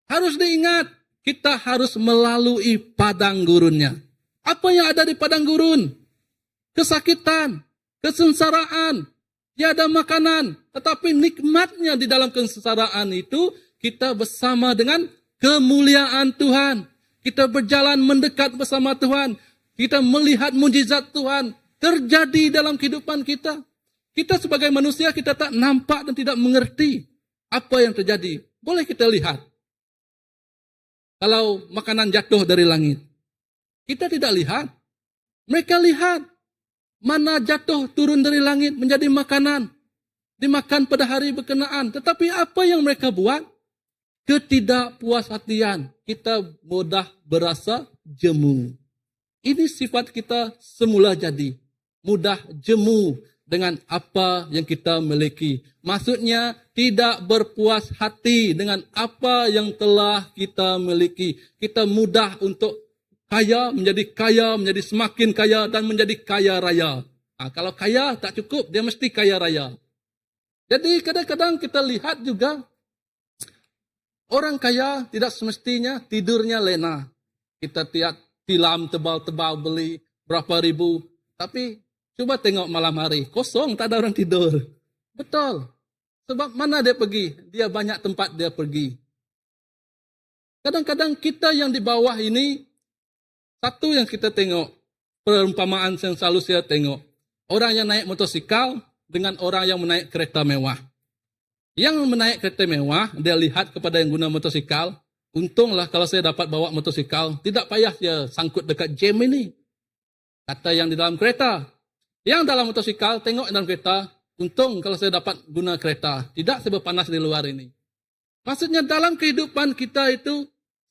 Harus diingat, kita harus melalui padang gurunnya. Apa yang ada di padang gurun? Kesakitan, kesengsaraan, tiada makanan. Tetapi nikmatnya di dalam kesengsaraan itu, kita bersama dengan kemuliaan Tuhan. Kita berjalan mendekat bersama Tuhan. Kita melihat mujizat Tuhan terjadi dalam kehidupan kita. Kita sebagai manusia, kita tak nampak dan tidak mengerti apa yang terjadi. Boleh kita lihat. Kalau makanan jatuh dari langit, kita tidak lihat. Mereka lihat mana jatuh turun dari langit menjadi makanan. Dimakan pada hari berkenaan. Tetapi apa yang mereka buat? Ketidakpuashatian. Kita mudah berasa jemu. Ini sifat kita semula jadi. Mudah jemu dengan apa yang kita miliki. Maksudnya tidak berpuas hati dengan apa yang telah kita miliki. Kita mudah untuk kaya, menjadi semakin kaya dan menjadi kaya raya. Kalau kaya tak cukup, dia mesti kaya raya. Jadi kadang-kadang kita lihat juga orang kaya tidak semestinya tidurnya lena. Kita lihat tilam tebal-tebal beli berapa ribu. Tapi coba tengok malam hari, kosong, tak ada orang tidur. Betul. Sebab mana dia pergi? Dia banyak tempat dia pergi. Kadang-kadang kita yang di bawah ini, satu yang kita tengok, perumpamaan yang selalu saya tengok. Orang yang naik motosikal dengan orang yang menaik kereta mewah. Yang menaik kereta mewah, dia lihat kepada yang guna motosikal. Untunglah kalau saya dapat bawa motosikal, tidak payah dia sangkut dekat jam ini. Kata yang di dalam kereta. Yang dalam motosikal, tengok dalam kereta, untung kalau saya dapat guna kereta. Tidak sebab panas di luar ini. Maksudnya dalam kehidupan kita itu,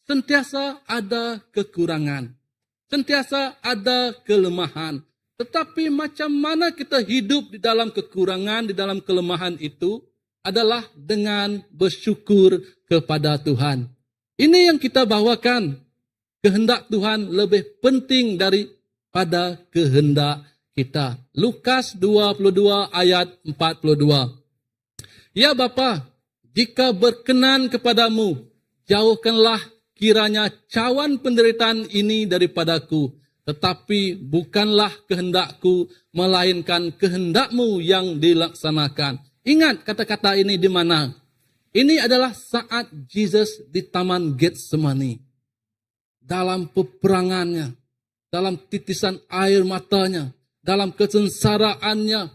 sentiasa ada kekurangan. Sentiasa ada kelemahan. Tetapi macam mana kita hidup di dalam kekurangan, di dalam kelemahan itu, adalah dengan bersyukur kepada Tuhan. Ini yang kita bawakan. Kehendak Tuhan lebih penting dari pada kehendak kita. Lukas 22 ayat 42. Ya Bapa, jika berkenan kepadamu, jauhkanlah kiranya cawan penderitaan ini daripadaku. Tetapi bukanlah kehendakku, melainkan kehendakmu yang dilaksanakan. Ingat kata-kata ini di mana? Ini adalah saat Yesus di Taman Getsemani. Dalam peperangannya, dalam titisan air matanya, dalam kesengsaraannya,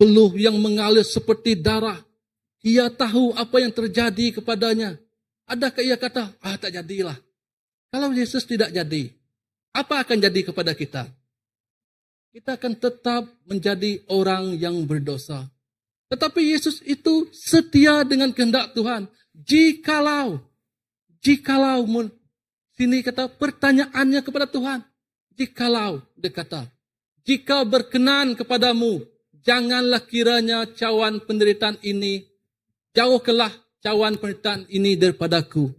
peluh yang mengalir seperti darah. Ia tahu apa yang terjadi kepadanya. Adakah ia kata, tak jadilah. Kalau Yesus tidak jadi, apa akan jadi kepada kita? Kita akan tetap menjadi orang yang berdosa. Tetapi Yesus itu setia dengan kehendak Tuhan. Jikalau, sini kata pertanyaannya kepada Tuhan. Jikalau, dia kata, jika berkenan kepadamu, janganlah kiranya cawan penderitaan ini, jauhkanlah cawan penderitaan ini daripadaku.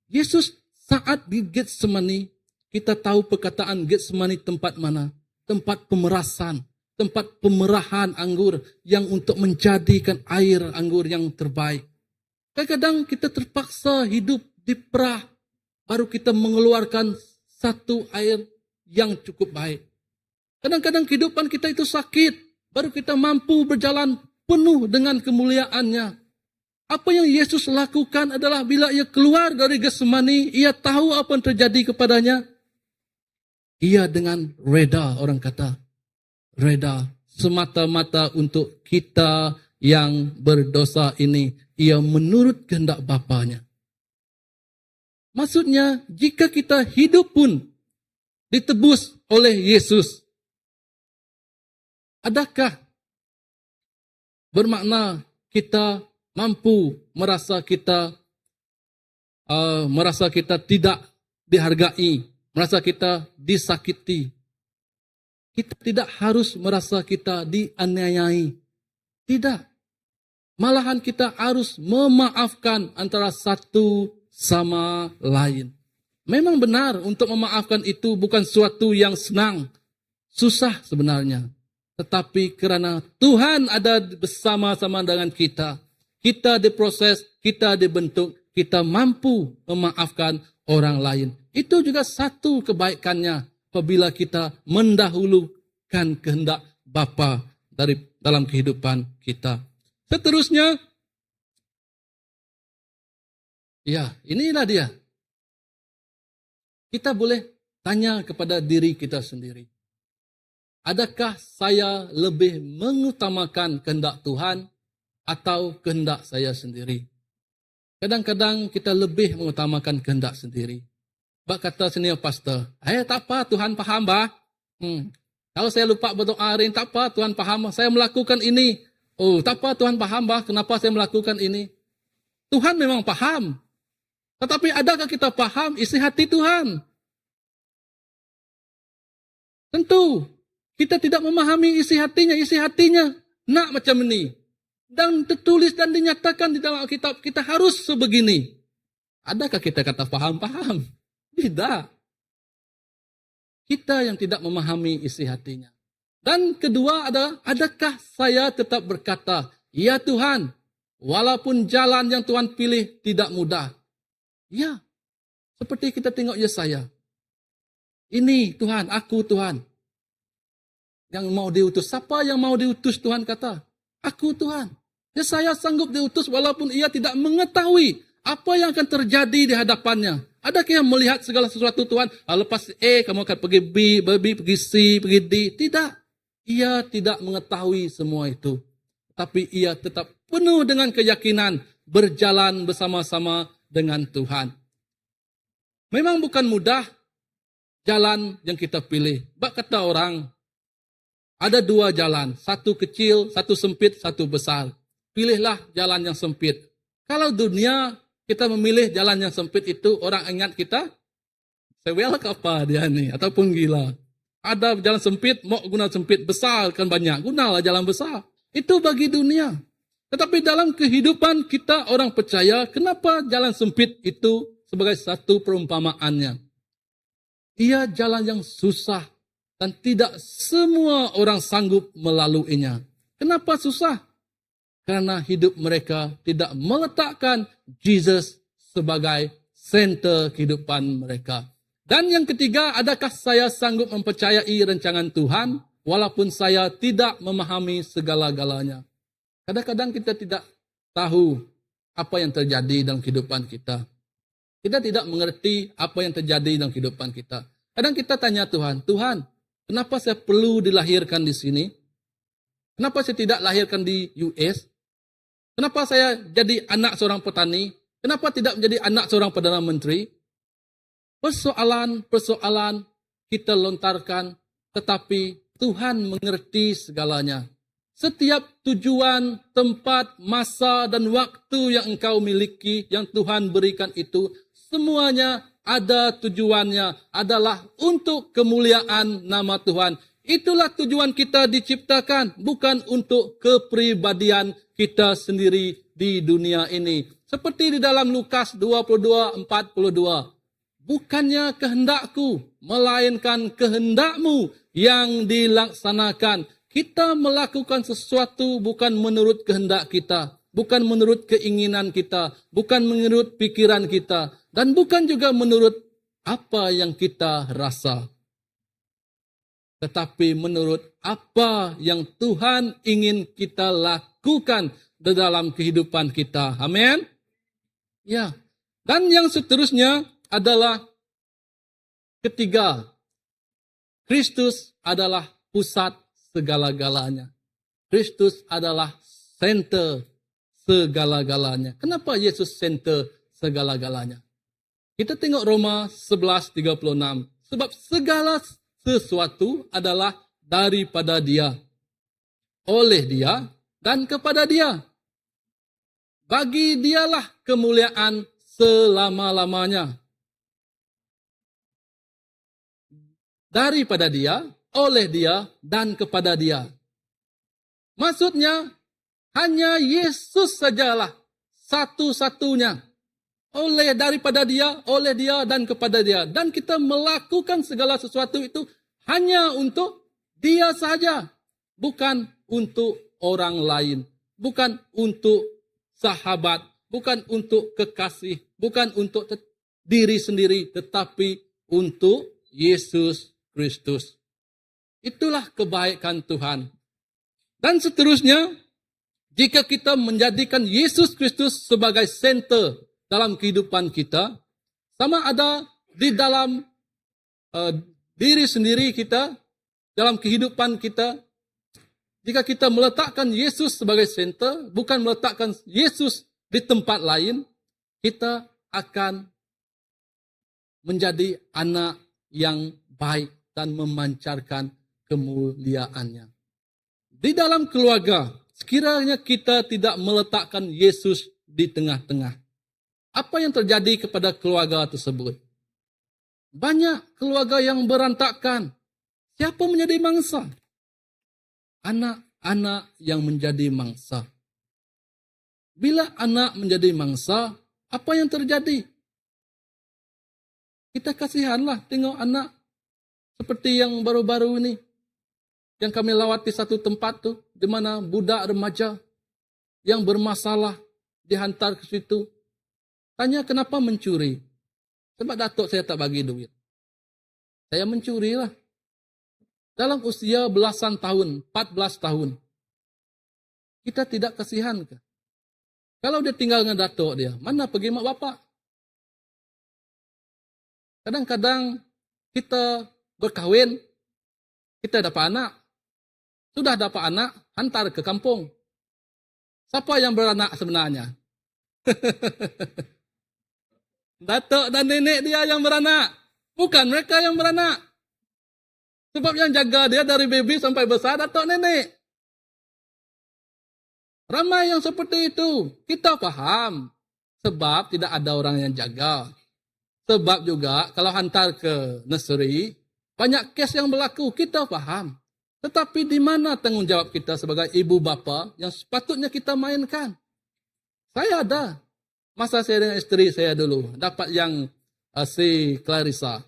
Yesus saat di Getsemani, kita tahu perkataan Getsemani tempat mana? Tempat pemerasan, tempat pemerahan anggur yang untuk menjadikan air anggur yang terbaik. Kadang-kadang kita terpaksa hidup di perah, baru kita mengeluarkan satu air yang cukup baik. Kadang-kadang kehidupan kita itu sakit, baru kita mampu berjalan penuh dengan kemuliaannya. Apa yang Yesus lakukan adalah bila ia keluar dari Getsemani, ia tahu apa yang terjadi kepadanya. Ia dengan reda, orang kata, reda semata-mata untuk kita yang berdosa ini. Ia menurut kehendak Bapanya. Maksudnya, jika kita hidup pun ditebus oleh Yesus, adakah bermakna kita mampu merasa kita tidak dihargai, merasa kita disakiti? Kita tidak harus merasa kita dianiayai. Tidak. Malahan kita harus memaafkan antara satu sama lain. Memang benar untuk memaafkan itu bukan suatu yang senang. Susah sebenarnya. Tetapi kerana Tuhan ada bersama-sama dengan kita, kita diproses, kita dibentuk, kita mampu memaafkan orang lain. Itu juga satu kebaikannya apabila kita mendahulukan kehendak Bapa dalam kehidupan kita. Seterusnya, ya inilah dia. Kita boleh tanya kepada diri kita sendiri. Adakah saya lebih mengutamakan kehendak Tuhan atau kehendak saya sendiri? Kadang-kadang kita lebih mengutamakan kehendak sendiri. Bak kata senior pastor, tak apa Tuhan faham bah. Kalau saya lupa berdoa hari ini, tak apa Tuhan faham, saya melakukan ini. Oh, tak apa Tuhan faham bah, kenapa saya melakukan ini. Tuhan memang paham. Tetapi adakah kita paham isi hati Tuhan? Tentu, kita tidak memahami isi hatinya nak macam ini. Dan tertulis dan dinyatakan di dalam Alkitab, kita harus sebegini. Adakah kita kata paham? Tidak. Kita yang tidak memahami isi hatinya. Dan kedua adalah, adakah saya tetap berkata, ya Tuhan, walaupun jalan yang Tuhan pilih tidak mudah. Ya, seperti kita tengok Yesaya. Ini Tuhan, aku Tuhan. Yang mau diutus. Siapa yang mau diutus Tuhan kata? Aku Tuhan. Yesaya sanggup diutus walaupun ia tidak mengetahui apa yang akan terjadi di hadapannya. Adakah yang melihat segala sesuatu Tuhan? Lepas kamu akan pergi B, pergi C, pergi D. Tidak. Ia tidak mengetahui semua itu. Tapi ia tetap penuh dengan keyakinan berjalan bersama-sama dengan Tuhan. Memang bukan mudah jalan yang kita pilih. Bak kata orang, ada dua jalan. Satu kecil, satu sempit, satu besar. Pilihlah jalan yang sempit. Kalau dunia kita memilih jalan yang sempit itu, orang ingat kita, sewel ke apa dia nih, ataupun gila. Ada jalan sempit, mau guna sempit, besar kan banyak, gunalah jalan besar. Itu bagi dunia. Tetapi dalam kehidupan kita orang percaya, kenapa jalan sempit itu sebagai satu perumpamaannya? Ia jalan yang susah dan tidak semua orang sanggup melaluinya. Kenapa susah? Karena hidup mereka tidak meletakkan Jesus sebagai senter kehidupan mereka. Dan yang ketiga, adakah saya sanggup mempercayai rancangan Tuhan walaupun saya tidak memahami segala-galanya? Kadang-kadang kita tidak tahu apa yang terjadi dalam kehidupan kita. Kita tidak mengerti apa yang terjadi dalam kehidupan kita. Kadang kita tanya Tuhan, Tuhan, kenapa saya perlu dilahirkan di sini? Kenapa saya tidak lahirkan di US? Kenapa saya jadi anak seorang petani? Kenapa tidak menjadi anak seorang Perdana Menteri? Persoalan-persoalan kita lontarkan, tetapi Tuhan mengerti segalanya. Setiap tujuan, tempat, masa, dan waktu yang engkau miliki, yang Tuhan berikan itu, semuanya ada tujuannya, adalah untuk kemuliaan nama Tuhan. Itulah tujuan kita diciptakan, bukan untuk kepribadian kita sendiri di dunia ini. Seperti di dalam Lukas 22:42. Bukannya kehendakku, melainkan kehendakmu yang dilaksanakan. Kita melakukan sesuatu bukan menurut kehendak kita, bukan menurut keinginan kita, bukan menurut pikiran kita, dan bukan juga menurut apa yang kita rasa. Tetapi menurut apa yang Tuhan ingin kita lakukan di dalam kehidupan kita. Amin. Ya. Dan yang seterusnya adalah ketiga. Kristus adalah pusat segala-galanya. Kristus adalah center segala-galanya. Kenapa Yesus center segala-galanya? Kita tengok Roma 11:36. Sebab segala sesuatu adalah daripada Dia, oleh Dia, dan kepada Dia. Bagi Dialah kemuliaan selama-lamanya. Daripada Dia, oleh Dia, dan kepada Dia. Maksudnya, hanya Yesus sajalah satu-satunya. Daripada Dia, oleh Dia, dan kepada Dia. Dan kita melakukan segala sesuatu itu hanya untuk Dia saja. Bukan untuk orang lain. Bukan untuk sahabat. Bukan untuk kekasih. Bukan untuk diri sendiri. Tetapi untuk Yesus Kristus. Itulah kebaikan Tuhan. Dan seterusnya, jika kita menjadikan Yesus Kristus sebagai center dalam kehidupan kita, sama ada di dalam diri sendiri kita, dalam kehidupan kita, jika kita meletakkan Yesus sebagai center, bukan meletakkan Yesus di tempat lain, kita akan menjadi anak yang baik dan memancarkan kemuliaannya. Di dalam keluarga, sekiranya kita tidak meletakkan Yesus di tengah-tengah, apa yang terjadi kepada keluarga tersebut? Banyak keluarga yang berantakan. Siapa menjadi mangsa? Anak-anak yang menjadi mangsa. Bila anak menjadi mangsa, apa yang terjadi? Kita kasihanlah tengok anak seperti yang baru-baru ini. Yang kami lawati satu tempat tuh, di mana budak remaja yang bermasalah dihantar ke situ. Tanya kenapa mencuri? Sebab datuk saya tak bagi duit. Saya mencuri lah. Dalam usia belasan tahun, 14 tahun. Kita tidak kasihan ke? Kalau dia tinggal dengan datuk dia, mana pergi mak bapak? Kadang-kadang kita berkahwin, kita dapat anak. Sudah dapat anak, hantar ke kampung. Siapa yang beranak sebenarnya? Datuk dan nenek dia yang beranak. Bukan mereka yang beranak. Sebab yang jaga dia dari baby sampai besar, datuk nenek. Ramai yang seperti itu. Kita faham. Sebab tidak ada orang yang jaga. Sebab juga kalau hantar ke nursery, banyak kes yang berlaku. Kita faham. Tetapi di mana tanggungjawab kita sebagai ibu bapa yang sepatutnya kita mainkan? Saya ada. Masa saya dengan isteri saya dulu, dapat yang si Clarissa.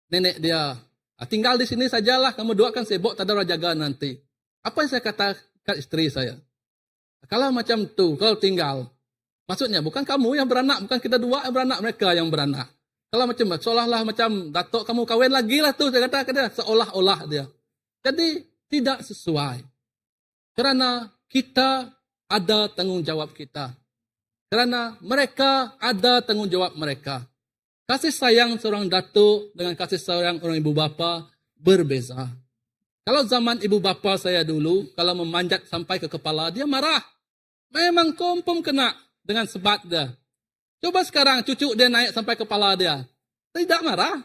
nenek dia, tinggal di sini sajalah, kamu doakan sibuk, tak ada orang jaga nanti. Apa yang saya katakan istri saya? Kalau macam tu, kalau tinggal, maksudnya bukan kamu yang beranak, bukan kita dua yang beranak, mereka yang beranak. Kalau macam seolah-olah macam datuk kamu kawin lagi lah tu, saya katakan dia, seolah-olah dia. Jadi tidak sesuai. Kerana kita ada tanggungjawab kita. Kerana mereka ada tanggungjawab mereka. Kasih sayang seorang datuk dengan kasih sayang orang ibu bapa berbeza. Kalau zaman ibu bapa saya dulu, kalau memanjat sampai ke kepala, dia marah. Memang kompom kena dengan sebat dia. Coba sekarang cucu dia naik sampai kepala dia. Tidak marah.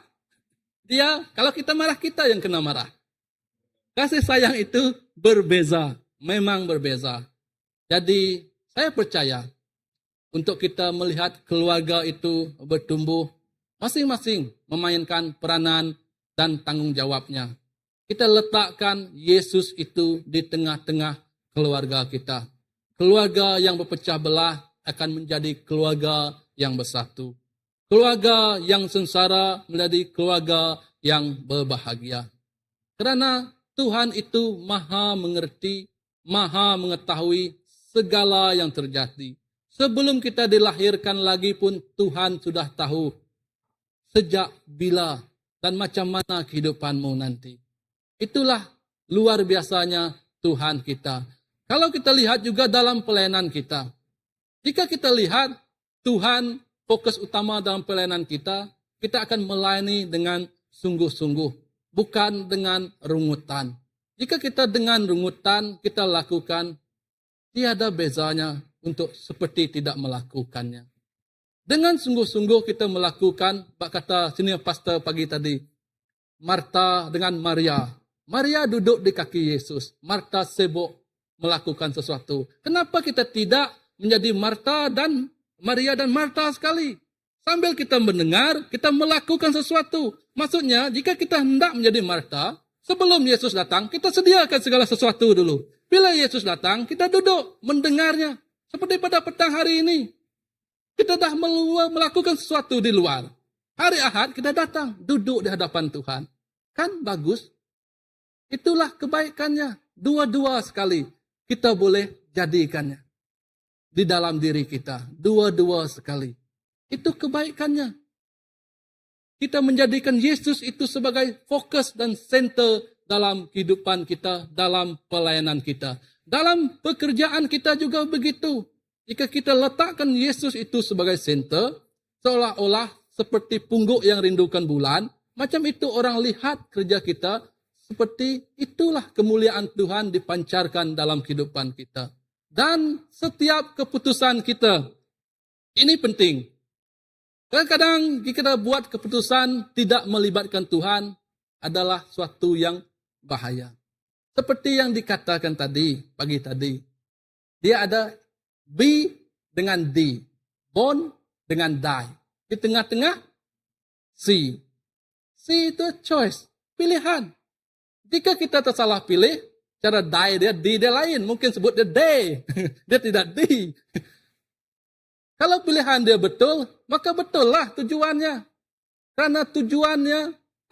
Dia, kalau kita marah, kita yang kena marah. Kasih sayang itu berbeza. Memang berbeza. Jadi, saya percaya untuk kita melihat keluarga itu bertumbuh, masing-masing memainkan peranan dan tanggung jawabnya. Kita letakkan Yesus itu di tengah-tengah keluarga kita. Keluarga yang berpecah belah akan menjadi keluarga yang bersatu. Keluarga yang sengsara menjadi keluarga yang berbahagia. Kerana Tuhan itu maha mengerti, maha mengetahui segala yang terjadi. Sebelum kita dilahirkan lagi pun Tuhan sudah tahu sejak bila dan macam mana kehidupanmu nanti. Itulah luar biasanya Tuhan kita. Kalau kita lihat juga dalam pelayanan kita. Jika kita lihat Tuhan fokus utama dalam pelayanan kita, kita akan melayani dengan sungguh-sungguh, bukan dengan rungutan. Jika kita dengan rungutan kita lakukan, tiada bezanya untuk seperti tidak melakukannya. Dengan sungguh-sungguh kita melakukan, kata sini pastor pagi tadi, Marta dengan Maria. Maria duduk di kaki Yesus. Marta sibuk melakukan sesuatu. Kenapa kita tidak menjadi Marta dan Maria dan Marta sekali? Sambil kita mendengar, kita melakukan sesuatu. Maksudnya, jika kita hendak menjadi Marta, sebelum Yesus datang, kita sediakan segala sesuatu dulu. Bila Yesus datang, kita duduk mendengarnya. Seperti pada petang hari ini. Kita dah melakukan sesuatu di luar. Hari Ahad kita datang, duduk di hadapan Tuhan. Kan bagus? Itulah kebaikannya. Dua-dua sekali kita boleh jadikannya. Di dalam diri kita. Dua-dua sekali. Itu kebaikannya. Kita menjadikan Yesus itu sebagai fokus dan center dalam kehidupan kita, dalam pelayanan kita. Dalam pekerjaan kita juga begitu. Jika kita letakkan Yesus itu sebagai center, seolah-olah seperti pungguk yang rindukan bulan, macam itu orang lihat kerja kita, seperti itulah kemuliaan Tuhan dipancarkan dalam kehidupan kita. Dan setiap keputusan kita, ini penting. Kadang-kadang jika kita buat keputusan tidak melibatkan Tuhan, adalah suatu yang bahaya. Seperti yang dikatakan tadi, pagi tadi. Dia ada B dengan D. Born dengan die. Di tengah-tengah, C. C itu choice, pilihan. Jika kita tersalah pilih, cara die dia, D dia lain. Mungkin sebut dia day. Dia tidak D. Kalau pilihan dia betul, maka betul lah tujuannya. Karena tujuannya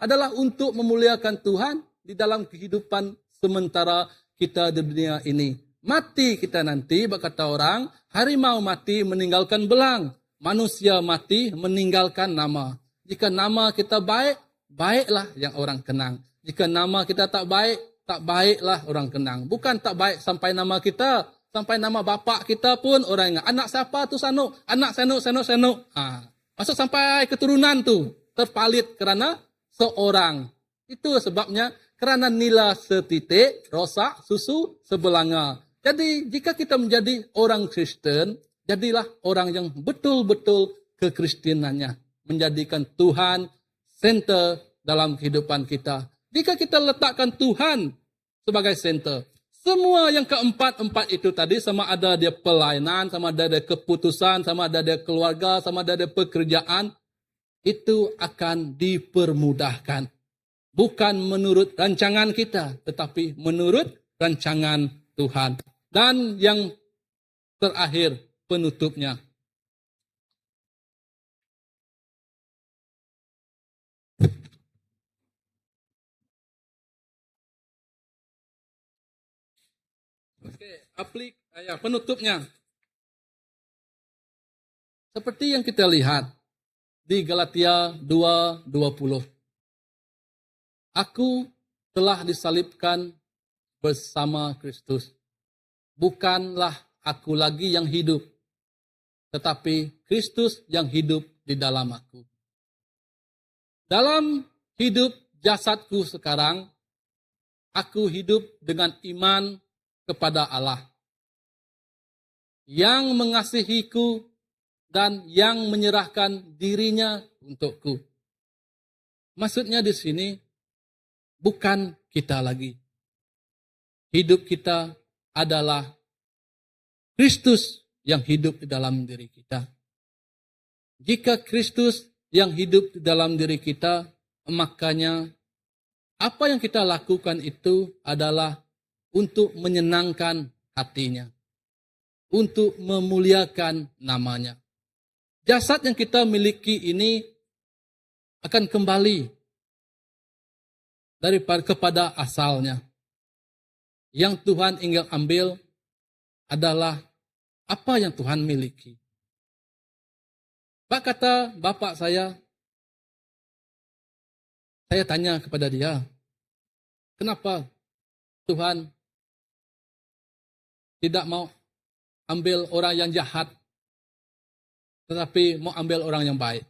adalah untuk memuliakan Tuhan di dalam kehidupan sementara kita di dunia ini. Mati kita nanti, berkata orang, harimau mati meninggalkan belang. Manusia mati meninggalkan nama. Jika nama kita baik, baiklah yang orang kenang. Jika nama kita tak baik, tak baiklah orang kenang. Bukan tak baik sampai nama kita, sampai nama bapak kita pun orang ingat. Anak siapa tu Sanuk? Anak Sanuk. Masuk sampai keturunan tu. Terpalit kerana seorang. Itu sebabnya kerana nila setitik, rosak, susu sebelanga. Jadi jika kita menjadi orang Kristen, jadilah orang yang betul-betul kekristinannya. Menjadikan Tuhan center dalam kehidupan kita. Jika kita letakkan Tuhan sebagai center, semua yang keempat-empat itu tadi, sama ada dia pelayanan, sama ada dia keputusan, sama ada dia keluarga, sama ada dia pekerjaan, itu akan dipermudahkan. Bukan menurut rancangan kita, tetapi menurut rancangan Tuhan. Dan yang terakhir, penutupnya. Penutupnya. Seperti yang kita lihat di Galatia 2:20. Aku telah disalibkan bersama Kristus. Bukanlah aku lagi yang hidup, tetapi Kristus yang hidup di dalam aku. Dalam hidup jasadku sekarang, aku hidup dengan iman kepada Allah yang mengasihiku dan yang menyerahkan dirinya untukku. Maksudnya di sini bukan kita lagi. Hidup kita adalah Kristus yang hidup di dalam diri kita. Jika Kristus yang hidup di dalam diri kita, makanya apa yang kita lakukan itu adalah untuk menyenangkan hatinya, untuk memuliakan namanya. Jasad yang kita miliki ini akan kembali kepada asalnya. Yang Tuhan ingin ambil adalah apa yang Tuhan miliki. Kata bapak saya tanya kepada dia, kenapa Tuhan tidak mau ambil orang yang jahat, tetapi mau ambil orang yang baik?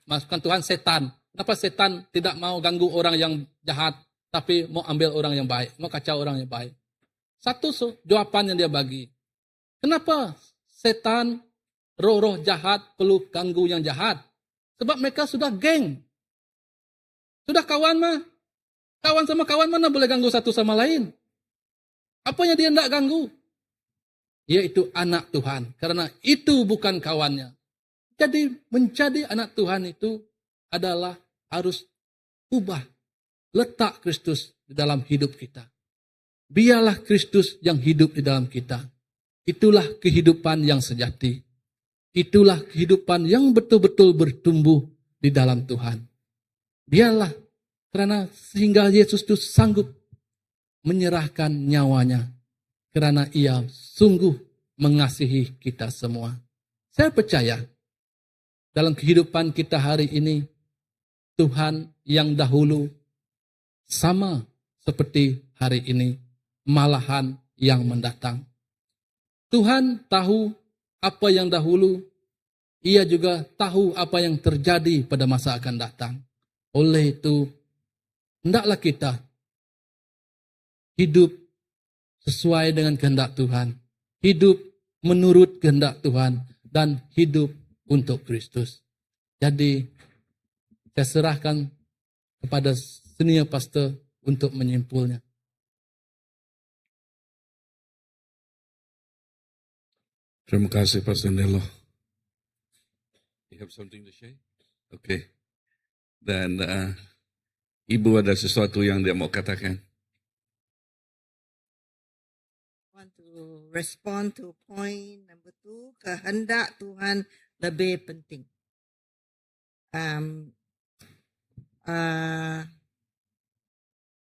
Maksudkan Tuhan setan. Kenapa setan tidak mau ganggu orang yang jahat, tapi mau ambil orang yang baik, mau kacau orang yang baik? Satu jawaban yang dia bagi. Kenapa setan, roh-roh jahat perlu ganggu yang jahat? Sebab mereka sudah geng. Sudah kawan mah. Kawan sama kawan mana boleh ganggu satu sama lain? Apa yang dia tidak ganggu? Yaitu anak Tuhan. Karena itu bukan kawannya. Jadi menjadi anak Tuhan itu adalah harus ubah. Letak Kristus di dalam hidup kita. Biarlah Kristus yang hidup di dalam kita. Itulah kehidupan yang sejati. Itulah kehidupan yang betul-betul bertumbuh di dalam Tuhan. Biarlah, karena sehingga Yesus itu sanggup menyerahkan nyawanya. Karena ia sungguh mengasihi kita semua. Saya percaya, dalam kehidupan kita hari ini, Tuhan yang dahulu sama seperti hari ini, malahan yang mendatang. Tuhan tahu apa yang dahulu, ia juga tahu apa yang terjadi pada masa akan datang. Oleh itu, hendaklah kita hidup sesuai dengan kehendak Tuhan, hidup menurut kehendak Tuhan, dan hidup untuk Kristus. Jadi, saya serahkan kepada senior pastor untuk menyimpulnya. Terima kasih Pastor Nelo. You have something to share? Okay. Dan Ibu ada sesuatu yang dia mau katakan. Want to respond to point number 2, kehendak Tuhan lebih penting.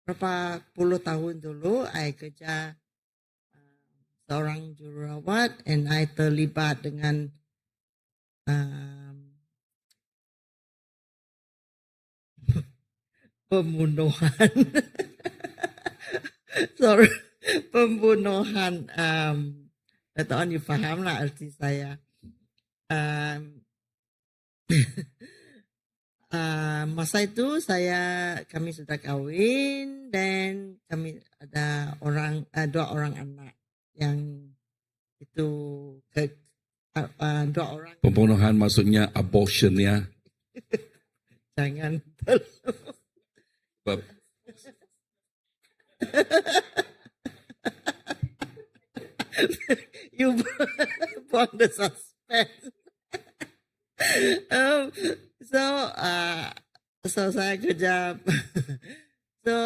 Berapa puluh tahun dulu, saya kerja seorang jururawat, and I terlibat dengan pembunuhan. Sorry, pembunuhan. Tahun difaham lah arti saya. Masa itu kami sudah kawin, dan kami ada dua orang anak yang itu dua orang. Pembunuhan maksudnya abortion ya. Jangan. You buang the suspense. So saya kerja. So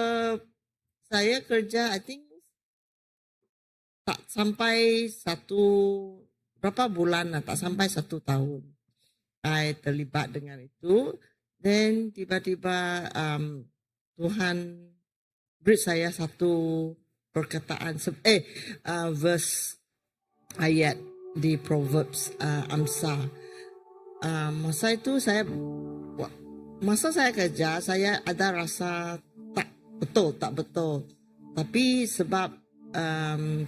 saya kerja, I think tak sampai berapa bulan, tak sampai 1 tahun. Saya terlibat dengan itu. Dan tiba-tiba Tuhan beri saya satu perkataan verse ayat di Proverbs Amsal. Masa saya kerja, saya ada rasa tak betul. Tapi sebab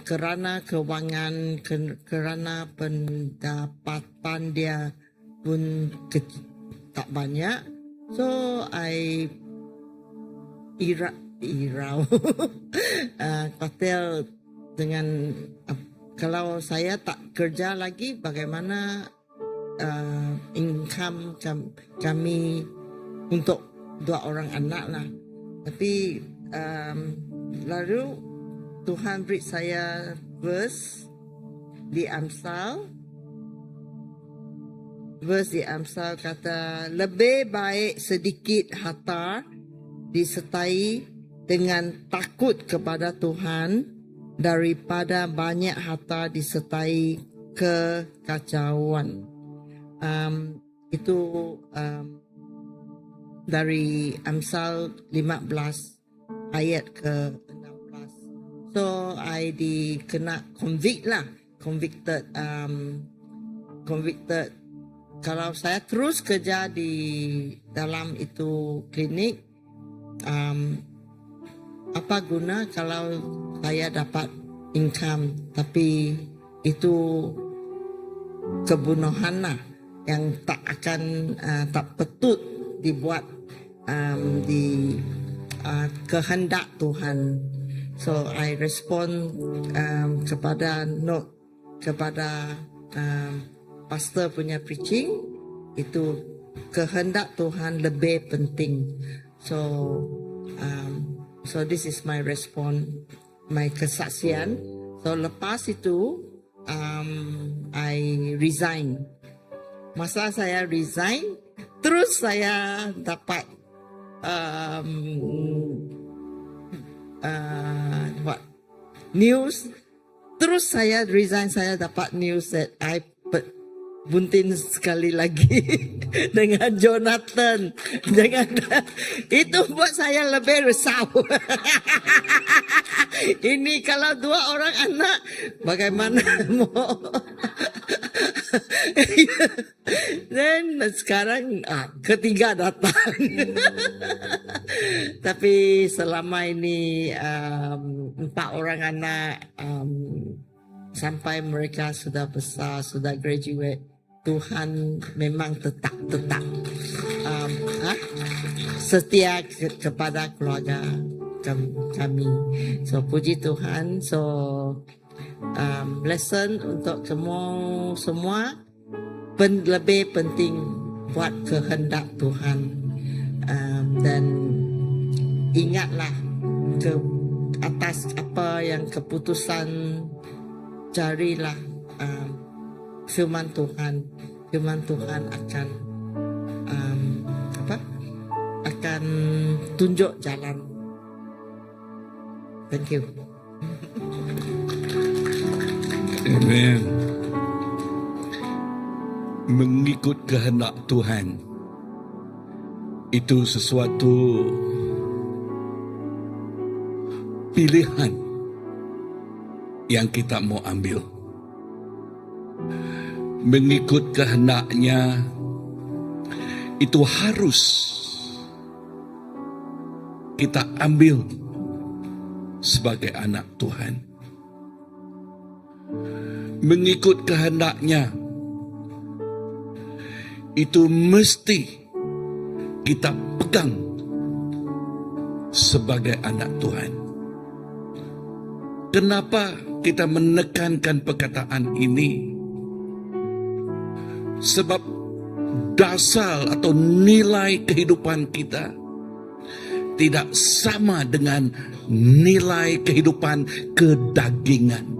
kerana kewangan, kerana pendapatan dia pun tak banyak, so I irau hotel dengan kalau saya tak kerja lagi, bagaimana income kami untuk 2 orang anak lah. Tapi lalu Tuhan beri saya verse di Amsal kata, lebih baik sedikit harta disertai dengan takut kepada Tuhan daripada banyak harta disertai kekacauan. Itu dari Amsal 15 ayat ke-16. So I kena convicted. Kalau saya terus kerja di dalam itu klinik, apa guna kalau saya dapat income tapi itu kebunuhan lah yang tak akan tak patut dibuat di kehendak Tuhan. So I respond kepada pastor punya preaching, itu kehendak Tuhan lebih penting. So this is my response, my kesaksian. So lepas itu I resign. Masa saya resign, terus saya dapat news. Terus saya resign, saya dapat news that I buntin sekali lagi dengan Jonathan. Itu buat saya lebih risau. Ini kalau 2 orang anak, bagaimana mau? Dan sekarang ketiga datang. Tapi selama ini 4 orang anak, sampai mereka sudah besar, sudah graduate, Tuhan memang tetap setia kepada keluarga kami. So puji Tuhan. So lesson untuk semua lebih penting buat kehendak Tuhan, dan ingatlah ke atas apa yang keputusan, carilah firman Tuhan akan akan tunjuk jalan. Thank you. Amen. Mengikut kehendak Tuhan itu sesuatu pilihan yang kita mau ambil. Mengikut kehendaknya itu harus kita ambil sebagai anak Tuhan. Mengikut kehendaknya itu mesti kita pegang sebagai anak Tuhan. Kenapa kita menekankan perkataan ini? Sebab dasar atau nilai kehidupan kita tidak sama dengan nilai kehidupan kedagingan.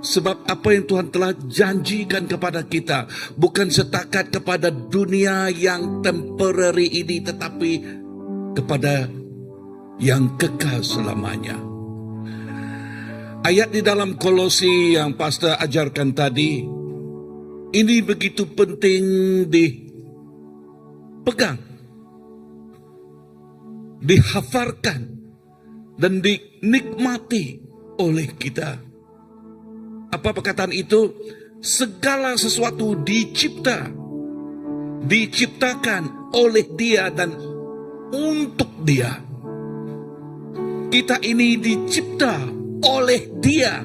Sebab apa yang Tuhan telah janjikan kepada kita bukan setakat kepada dunia yang temporary ini, tetapi kepada yang kekal selamanya. Ayat di dalam Kolose yang pastor ajarkan tadi, ini begitu penting dipegang, dihafalkan, dan dinikmati oleh kita. Apa perkataan itu? Segala sesuatu diciptakan oleh Dia dan untuk Dia. Kita ini dicipta oleh Dia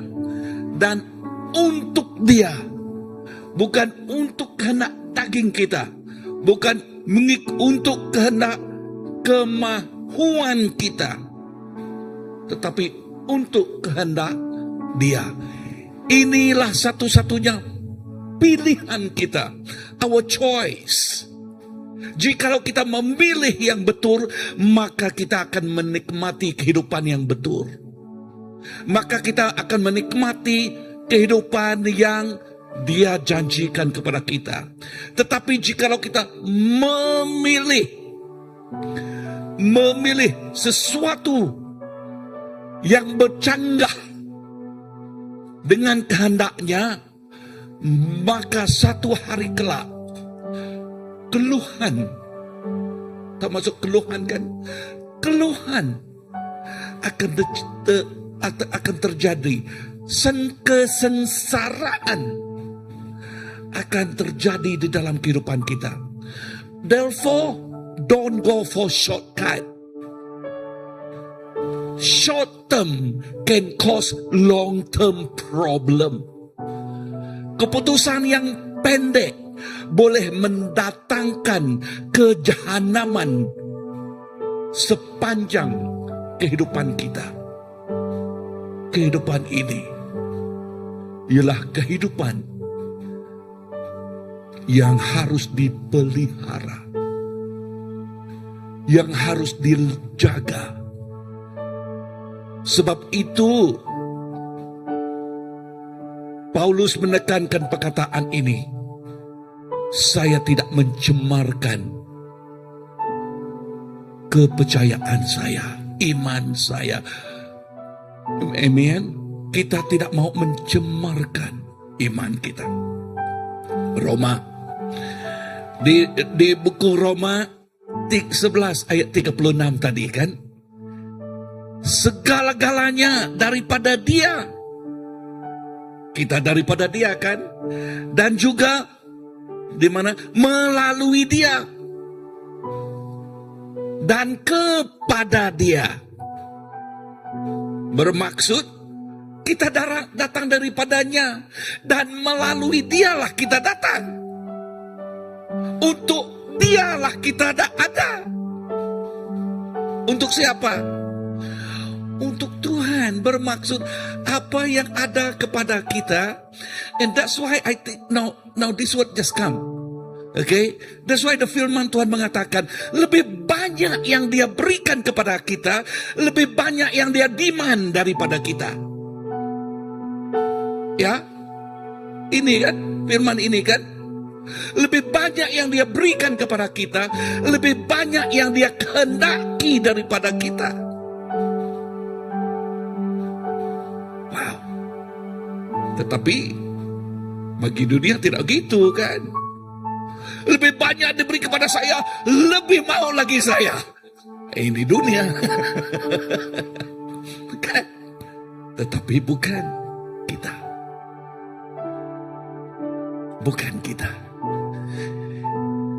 dan untuk Dia. Bukan untuk kehendak daging kita, bukan untuk kehendak kemahuan kita, tetapi untuk kehendak Dia. Inilah satu-satunya pilihan kita, our choice. Jikalau kita memilih yang betul, maka kita akan menikmati kehidupan yang betul. Maka kita akan menikmati kehidupan yang Dia janjikan kepada kita. Tetapi jikalau kita memilih sesuatu yang bercanggah dengan kehendaknya, maka satu hari kelak keluhan, termasuk keluhan kan, keluhan akan terjadi, kesengsaraan akan terjadi di dalam kehidupan kita. Therefore, don't go for shortcut. Short term can cause long term problem. Keputusan yang pendek boleh mendatangkan kejahanaman sepanjang kehidupan kita. Kehidupan ini ialah kehidupan yang harus dipelihara, yang harus dijaga. Sebab itu Paulus menekankan perkataan ini. Saya tidak mencemarkan kepercayaan saya, iman saya. Amen. Kita tidak mau mencemarkan iman kita. Roma. Di buku Roma 11 ayat 36 tadi kan. Segala-galanya daripada Dia. Kita daripada Dia kan? Dan juga di mana? Melalui Dia. Dan kepada Dia. Bermaksud kita datang daripadanya dan melalui Dialah kita datang. Untuk Dialah kita ada. Untuk siapa? Untuk Tuhan. Bermaksud apa yang ada kepada kita. And that's why I think now this word just come. Okay, that's why the firman Tuhan mengatakan lebih banyak yang Dia berikan kepada kita, lebih banyak yang Dia demand daripada kita. Ya, ini kan firman ini kan, lebih banyak yang Dia berikan kepada kita, lebih banyak yang Dia kehendaki daripada kita. Wow. Tetapi bagi dunia tidak gitu kan. Lebih banyak diberi kepada saya, lebih mau lagi saya. Ini dunia. Kan? Tetapi bukan kita. Bukan kita.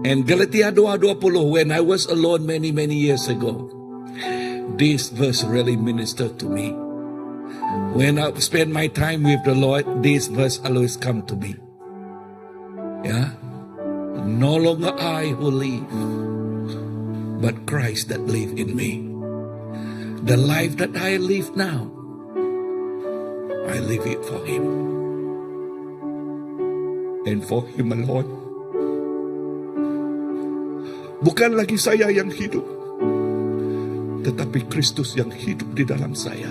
And Galatia 2:20, when I was alone many years ago, this verse really ministered to me. When I spend my time with the Lord, this verse always come to me. Yeah. No longer I who live, but Christ that live in me. The life that I live now, I live it for Him. And for Him alone. Bukan lagi saya yang hidup, tetapi Kristus yang hidup di dalam saya.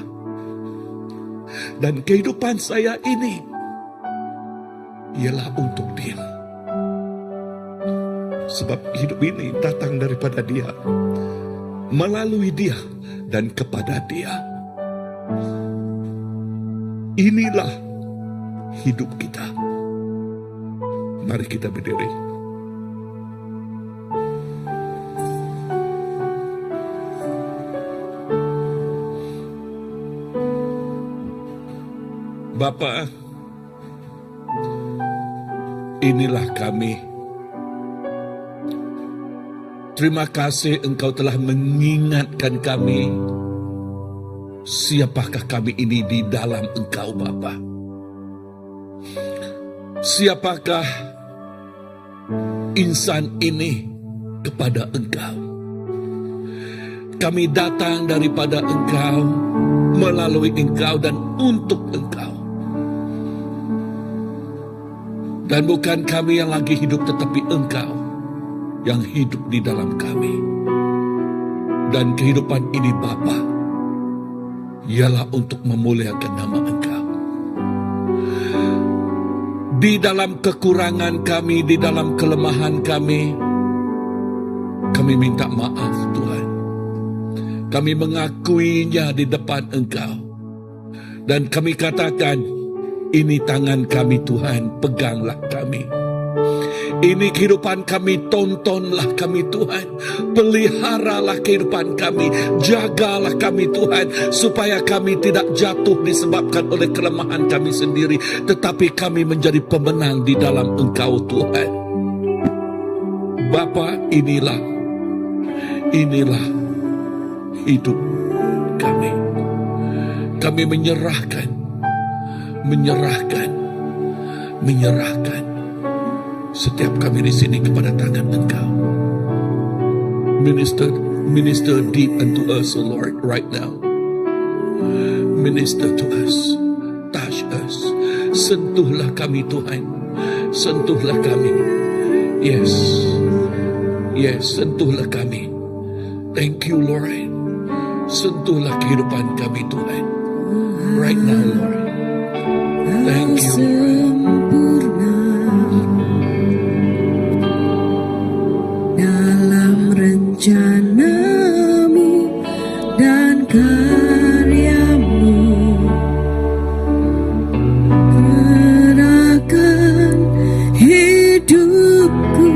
Dan kehidupan saya ini ialah untuk Dia. Sebab hidup ini datang daripada Dia, melalui Dia, dan kepada Dia. Inilah hidup kita. Mari kita berdiri. Bapa, inilah kami. Terima kasih Engkau telah mengingatkan kami siapakah kami ini di dalam Engkau Bapa. Siapakah insan ini kepada Engkau. Kami datang daripada Engkau, melalui Engkau dan untuk Engkau. Dan bukan kami yang lagi hidup, tetapi Engkau yang hidup di dalam kami. Dan kehidupan ini Bapa, ialah untuk memuliakan nama Engkau. Di dalam kekurangan kami, di dalam kelemahan kami minta maaf Tuhan. Kami mengakuinya di depan Engkau. Dan kami katakan, ini tangan kami Tuhan, peganglah kami. Ini kehidupan kami, tontonlah kami Tuhan. Peliharalah kehidupan kami, jagalah kami Tuhan, supaya kami tidak jatuh disebabkan oleh kelemahan kami sendiri, tetapi kami menjadi pemenang di dalam Engkau Tuhan. Bapa, inilah hidup kami. Kami menyerahkan setiap kami di sini kepada tangan Engkau. Minister deep unto us, O Lord, right now. Minister to us, touch us, sentuhlah kami Tuhan, sentuhlah kami. Yes, sentuhlah kami. Thank you Lord. Sentuhlah kehidupan kami Tuhan, right now Lord. Thank you Lord. Dalam rencanamu dan karyamu, gerakkan hidupku,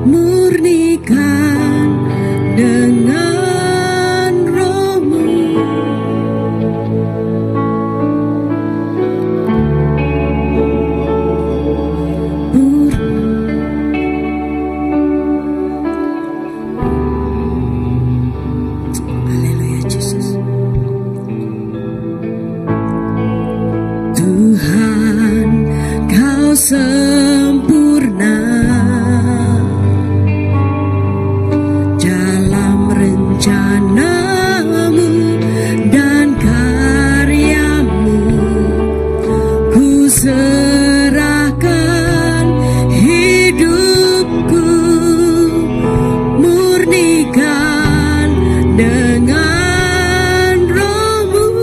murnikan dengan rohmu. Haleluya Yesus. Tuhan, Kau sempurna dalam rencanamu dan karyamu. Ku serahkan hidupku, murnikan dengan rohmu.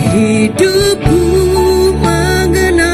Hidupku mengenal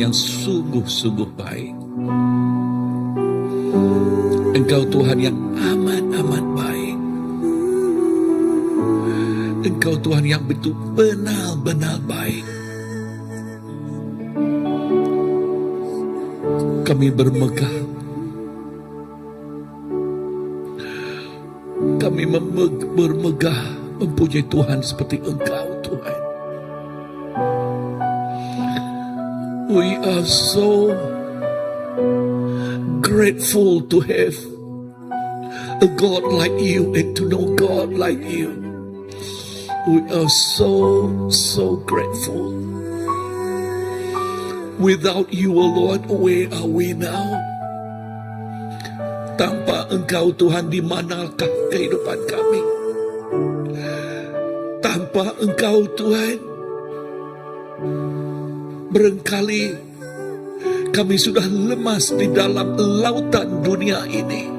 yang sungguh-sungguh baik. Engkau Tuhan yang amat-amat baik. Engkau Tuhan yang betul benar-benar baik. Kami bermegah. Kami bermegah mempunyai Tuhan seperti Engkau Tuhan. We are so grateful to have a God like you and to know God like you. We are so grateful. Without you, O Lord, where are we now? Tanpa Engkau Tuhan, di manakah kehidupan kami? Tanpa Engkau Tuhan, barangkali kami sudah lemas di dalam lautan dunia ini.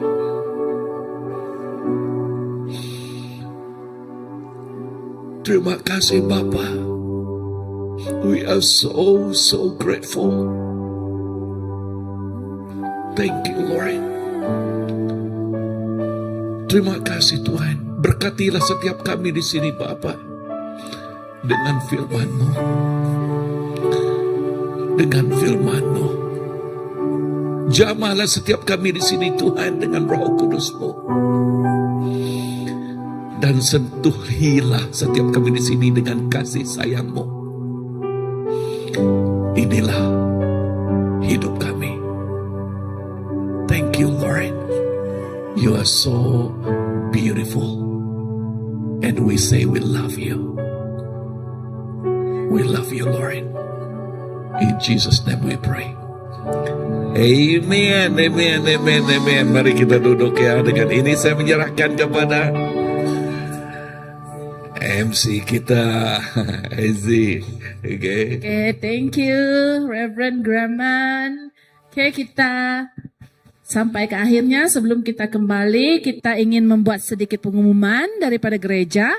Terima kasih Bapa. We are so grateful. Thank you Lord. Terima kasih Tuhan. Berkatilah setiap kami di sini Bapa. Dengan firman-Mu. Dengan firman-Mu. Jamahlah setiap kami di sini Tuhan dengan Roh Kudus-Mu. Dan sentuhilah setiap kami di sini dengan kasih sayang-Mu. Inilah hidup kami. Thank you Lord. You are so beautiful. And we say we love you. We love you Lord. In Jesus' name we pray. Amen, amen, amen, amen. Mari kita duduk ya. Dengan ini saya menyerahkan kepada MC kita, Ezi. Okay. Oke, thank you Reverend Graman. Oke, kita sampai ke akhirnya. Sebelum kita kembali, kita ingin membuat sedikit pengumuman daripada gereja.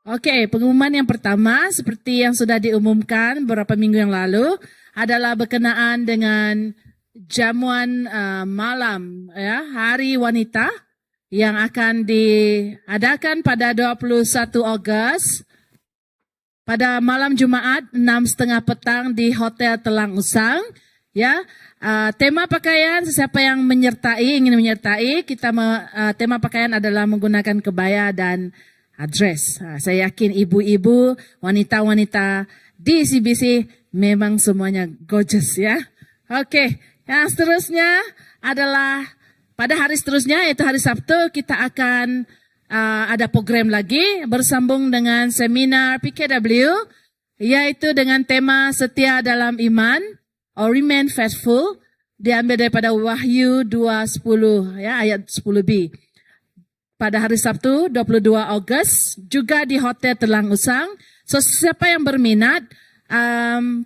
Oke, pengumuman yang pertama seperti yang sudah diumumkan beberapa minggu yang lalu adalah berkenaan dengan jamuan malam ya, Hari Wanita yang akan diadakan pada 21 Ogos pada malam Jumaat 6:30 petang di Hotel Telang Usang ya. Tema pakaian siapa yang ingin menyertai tema pakaian adalah menggunakan kebaya dan dress. Saya yakin ibu-ibu, wanita-wanita di CBC memang semuanya gorgeous ya. Oke, yang seterusnya adalah pada hari seterusnya yaitu hari Sabtu kita akan ada program lagi bersambung dengan seminar PKW yaitu dengan tema setia dalam iman or remain faithful diambil daripada Wahyu 2:10 ya ayat 10b. Pada hari Sabtu 22 Ogos juga di Hotel Telang Usang. So siapa yang berminat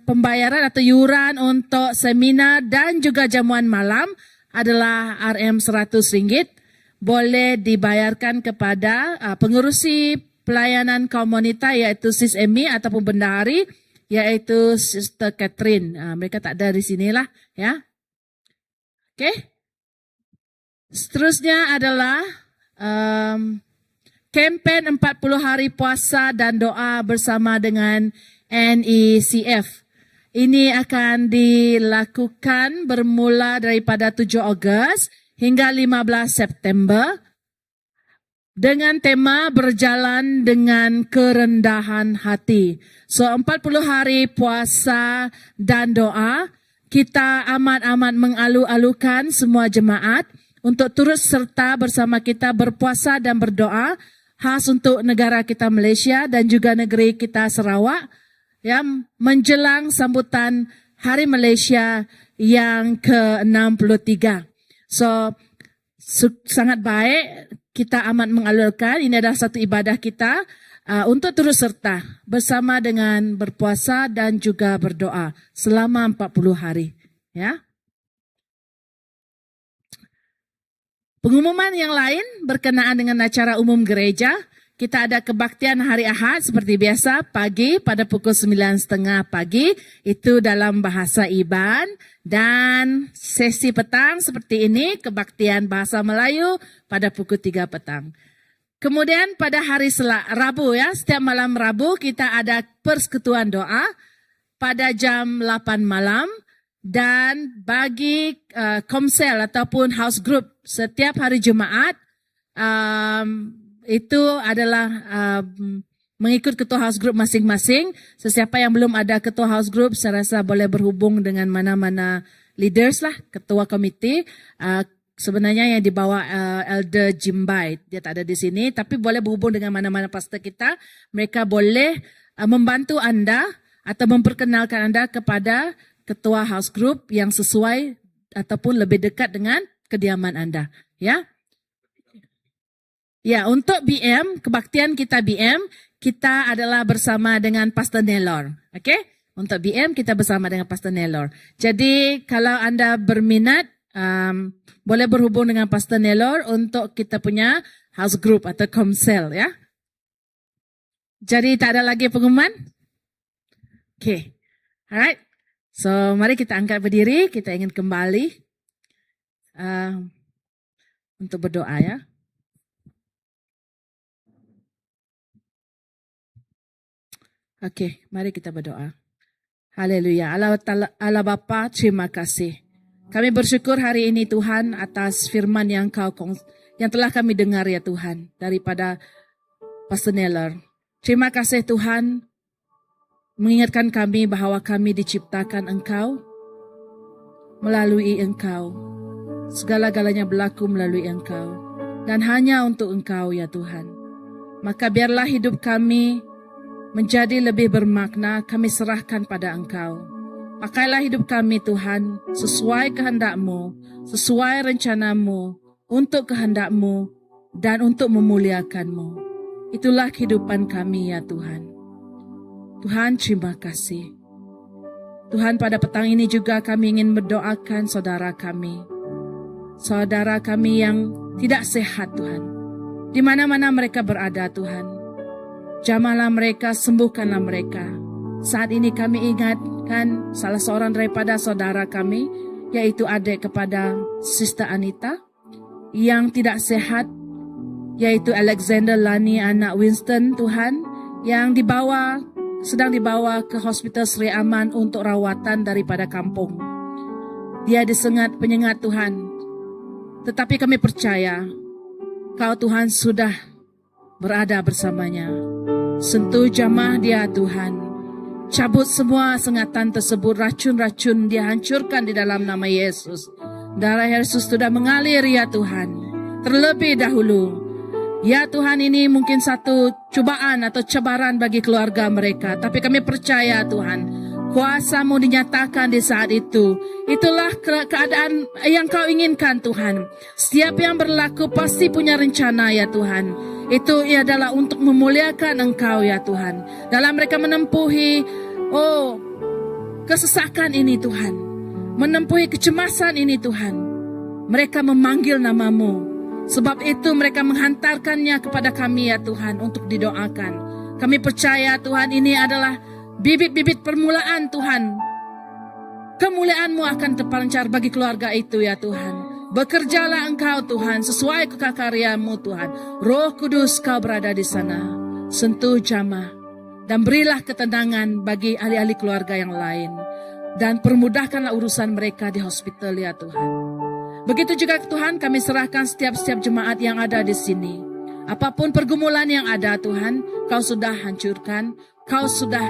pembayaran atau yuran untuk seminar dan juga jamuan malam adalah RM RM100 boleh dibayarkan kepada pengurusi pelayanan kaum wanita yaitu Sis Emi ataupun bendahari yaitu Sister Catherine. Mereka tak ada di sinilah ya. Oke. Seterusnya adalah kempen 40 hari puasa dan doa bersama dengan NECF. Ini akan dilakukan bermula daripada 7 Ogos hingga 15 September dengan tema berjalan dengan kerendahan hati. So 40 hari puasa dan doa, kita amat-amat mengalu-alukan semua jemaat untuk turut serta bersama kita berpuasa dan berdoa khas untuk negara kita Malaysia dan juga negeri kita Sarawak ya menjelang sambutan Hari Malaysia yang ke-63. So sangat baik kita amat mengalurkan, ini adalah satu ibadah kita untuk turut serta bersama dengan berpuasa dan juga berdoa selama 40 hari ya. Pengumuman yang lain berkenaan dengan acara umum gereja kita ada kebaktian hari Ahad seperti biasa pagi pada pukul 9.30 pagi itu dalam bahasa Iban, dan sesi petang seperti ini kebaktian bahasa Melayu pada pukul 3 petang. Kemudian pada hari Rabu ya, setiap malam Rabu kita ada persekutuan doa pada jam 8 malam, dan bagi komsel ataupun house group setiap hari Jumaat itu adalah mengikut ketua house group masing-masing. Sesiapa yang belum ada ketua house group, saya rasa boleh berhubung dengan mana-mana leaders lah, ketua komite. Sebenarnya yang dibawa Elder Jimbai, dia tak ada di sini, tapi boleh berhubung dengan mana-mana pastor kita. Mereka boleh membantu anda atau memperkenalkan anda kepada ketua house group yang sesuai ataupun lebih dekat dengan kediaman anda. Ya. Ya, untuk BM, kebaktian kita BM, kita adalah bersama dengan Pastor Nelor. Okey? Untuk BM, kita bersama dengan Pastor Nelor. Jadi, kalau anda berminat, boleh berhubung dengan Pastor Nelor untuk kita punya house group atau komsel, ya. Jadi, tak ada lagi pengumuman? Okey. Alright. So, mari kita angkat berdiri. Kita ingin kembali untuk berdoa, ya. Okey, mari kita berdoa. Haleluya. Allah Bapa, terima kasih. Kami bersyukur hari ini Tuhan atas firman yang yang telah kami dengar ya Tuhan daripada Pastor Neller. Terima kasih Tuhan mengingatkan kami bahawa kami diciptakan Engkau, melalui Engkau. Segala-galanya berlaku melalui Engkau dan hanya untuk Engkau ya Tuhan. Maka biarlah hidup kami menjadi lebih bermakna, kami serahkan pada Engkau. Pakailah hidup kami Tuhan sesuai kehendak-Mu, sesuai rencana-Mu, untuk kehendak-Mu dan untuk memuliakan-Mu. Itulah kehidupan kami ya Tuhan. Tuhan terima kasih. Tuhan pada petang ini juga kami ingin mendoakan saudara kami. Saudara kami yang tidak sehat Tuhan. Di mana-mana mereka berada Tuhan. Jamahlah mereka, sembuhkanlah mereka. Saat ini kami ingatkan salah seorang daripada saudara kami, yaitu adik kepada Sister Anita, yang tidak sehat, yaitu Alexander Lani anak Winston Tuhan, yang sedang dibawa ke Hospital Sri Aman untuk rawatan daripada kampung. Dia disengat penyengat Tuhan. Tetapi kami percaya, Kau Tuhan sudah berada bersamanya. Sentuh jamah dia Tuhan. Cabut semua sengatan tersebut, racun-racun dia hancurkan di dalam nama Yesus. Darah Yesus sudah mengalir ya Tuhan. Terlebih dahulu. Ya Tuhan, ini mungkin satu cubaan atau cabaran bagi keluarga mereka. Tapi kami percaya Tuhan, kuasa-Mu dinyatakan di saat itu. Itulah keadaan yang Kau inginkan Tuhan. Setiap yang berlaku pasti punya rencana ya Tuhan. Itu adalah untuk memuliakan Engkau ya Tuhan. Dalam mereka menempuhi kesesakan ini Tuhan. Menempuhi kecemasan ini Tuhan. Mereka memanggil nama-Mu. Sebab itu mereka menghantarkannya kepada kami ya Tuhan untuk didoakan. Kami percaya Tuhan ini adalah bibit-bibit permulaan Tuhan. Kemuliaan-Mu akan terpancar bagi keluarga itu ya Tuhan. Bekerjalah Engkau Tuhan sesuai kekarya-Mu Tuhan. Roh Kudus Kau berada di sana. Sentuh jamah dan berilah ketenangan bagi ahli-ahli keluarga yang lain. Dan permudahkanlah urusan mereka di hospital ya Tuhan. Begitu juga Tuhan kami serahkan setiap jemaat yang ada di sini. Apapun pergumulan yang ada Tuhan, Kau sudah hancurkan. Kau sudah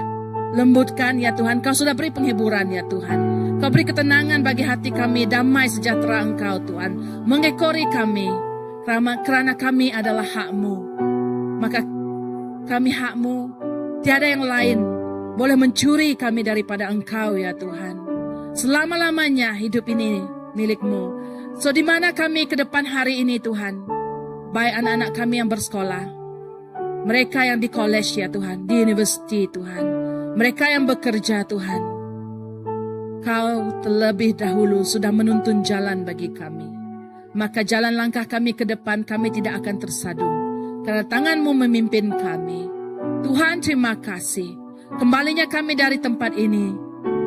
lembutkan ya Tuhan. Kau sudah beri penghiburan ya Tuhan. Kau beri ketenangan bagi hati kami, damai sejahtera Engkau Tuhan. Mengekori kami, kerana kami adalah hak-Mu. Maka kami hak-Mu, tiada yang lain boleh mencuri kami daripada Engkau ya Tuhan. Selama-lamanya hidup ini milik-Mu. So di mana kami ke depan hari ini Tuhan, baik anak-anak kami yang bersekolah, mereka yang di college ya Tuhan, di university Tuhan, mereka yang bekerja Tuhan, Kau terlebih dahulu sudah menuntun jalan bagi kami. Maka jalan langkah kami ke depan kami tidak akan tersadung. karena tangan-Mu memimpin kami. Tuhan, terima kasih. Kembalinya kami dari tempat ini,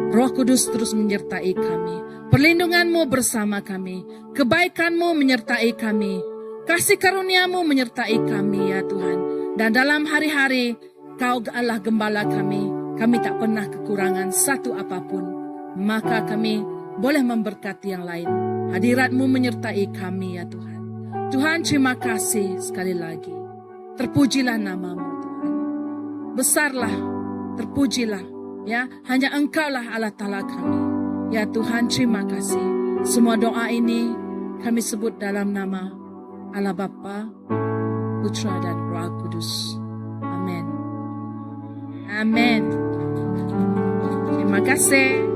Roh Kudus terus menyertai kami. Perlindungan-Mu bersama kami. Kebaikan-Mu menyertai kami. Kasih karunia-Mu menyertai kami ya Tuhan. Dan dalam hari-hari, Kau Allah gembala kami. Kami tak pernah kekurangan satu apapun. Maka kami boleh memberkati yang lain. Hadirat-Mu menyertai kami ya Tuhan. Tuhan, terima kasih sekali lagi. Terpujilah nama-Mu Tuhan. Besarlah, terpujilah. Ya, hanya Engkaulah Allah Ta'ala kami. Ya Tuhan, terima kasih. Semua doa ini kami sebut dalam nama Allah Bapa, Putra dan Roh Kudus. Amin. Amin. Terima kasih.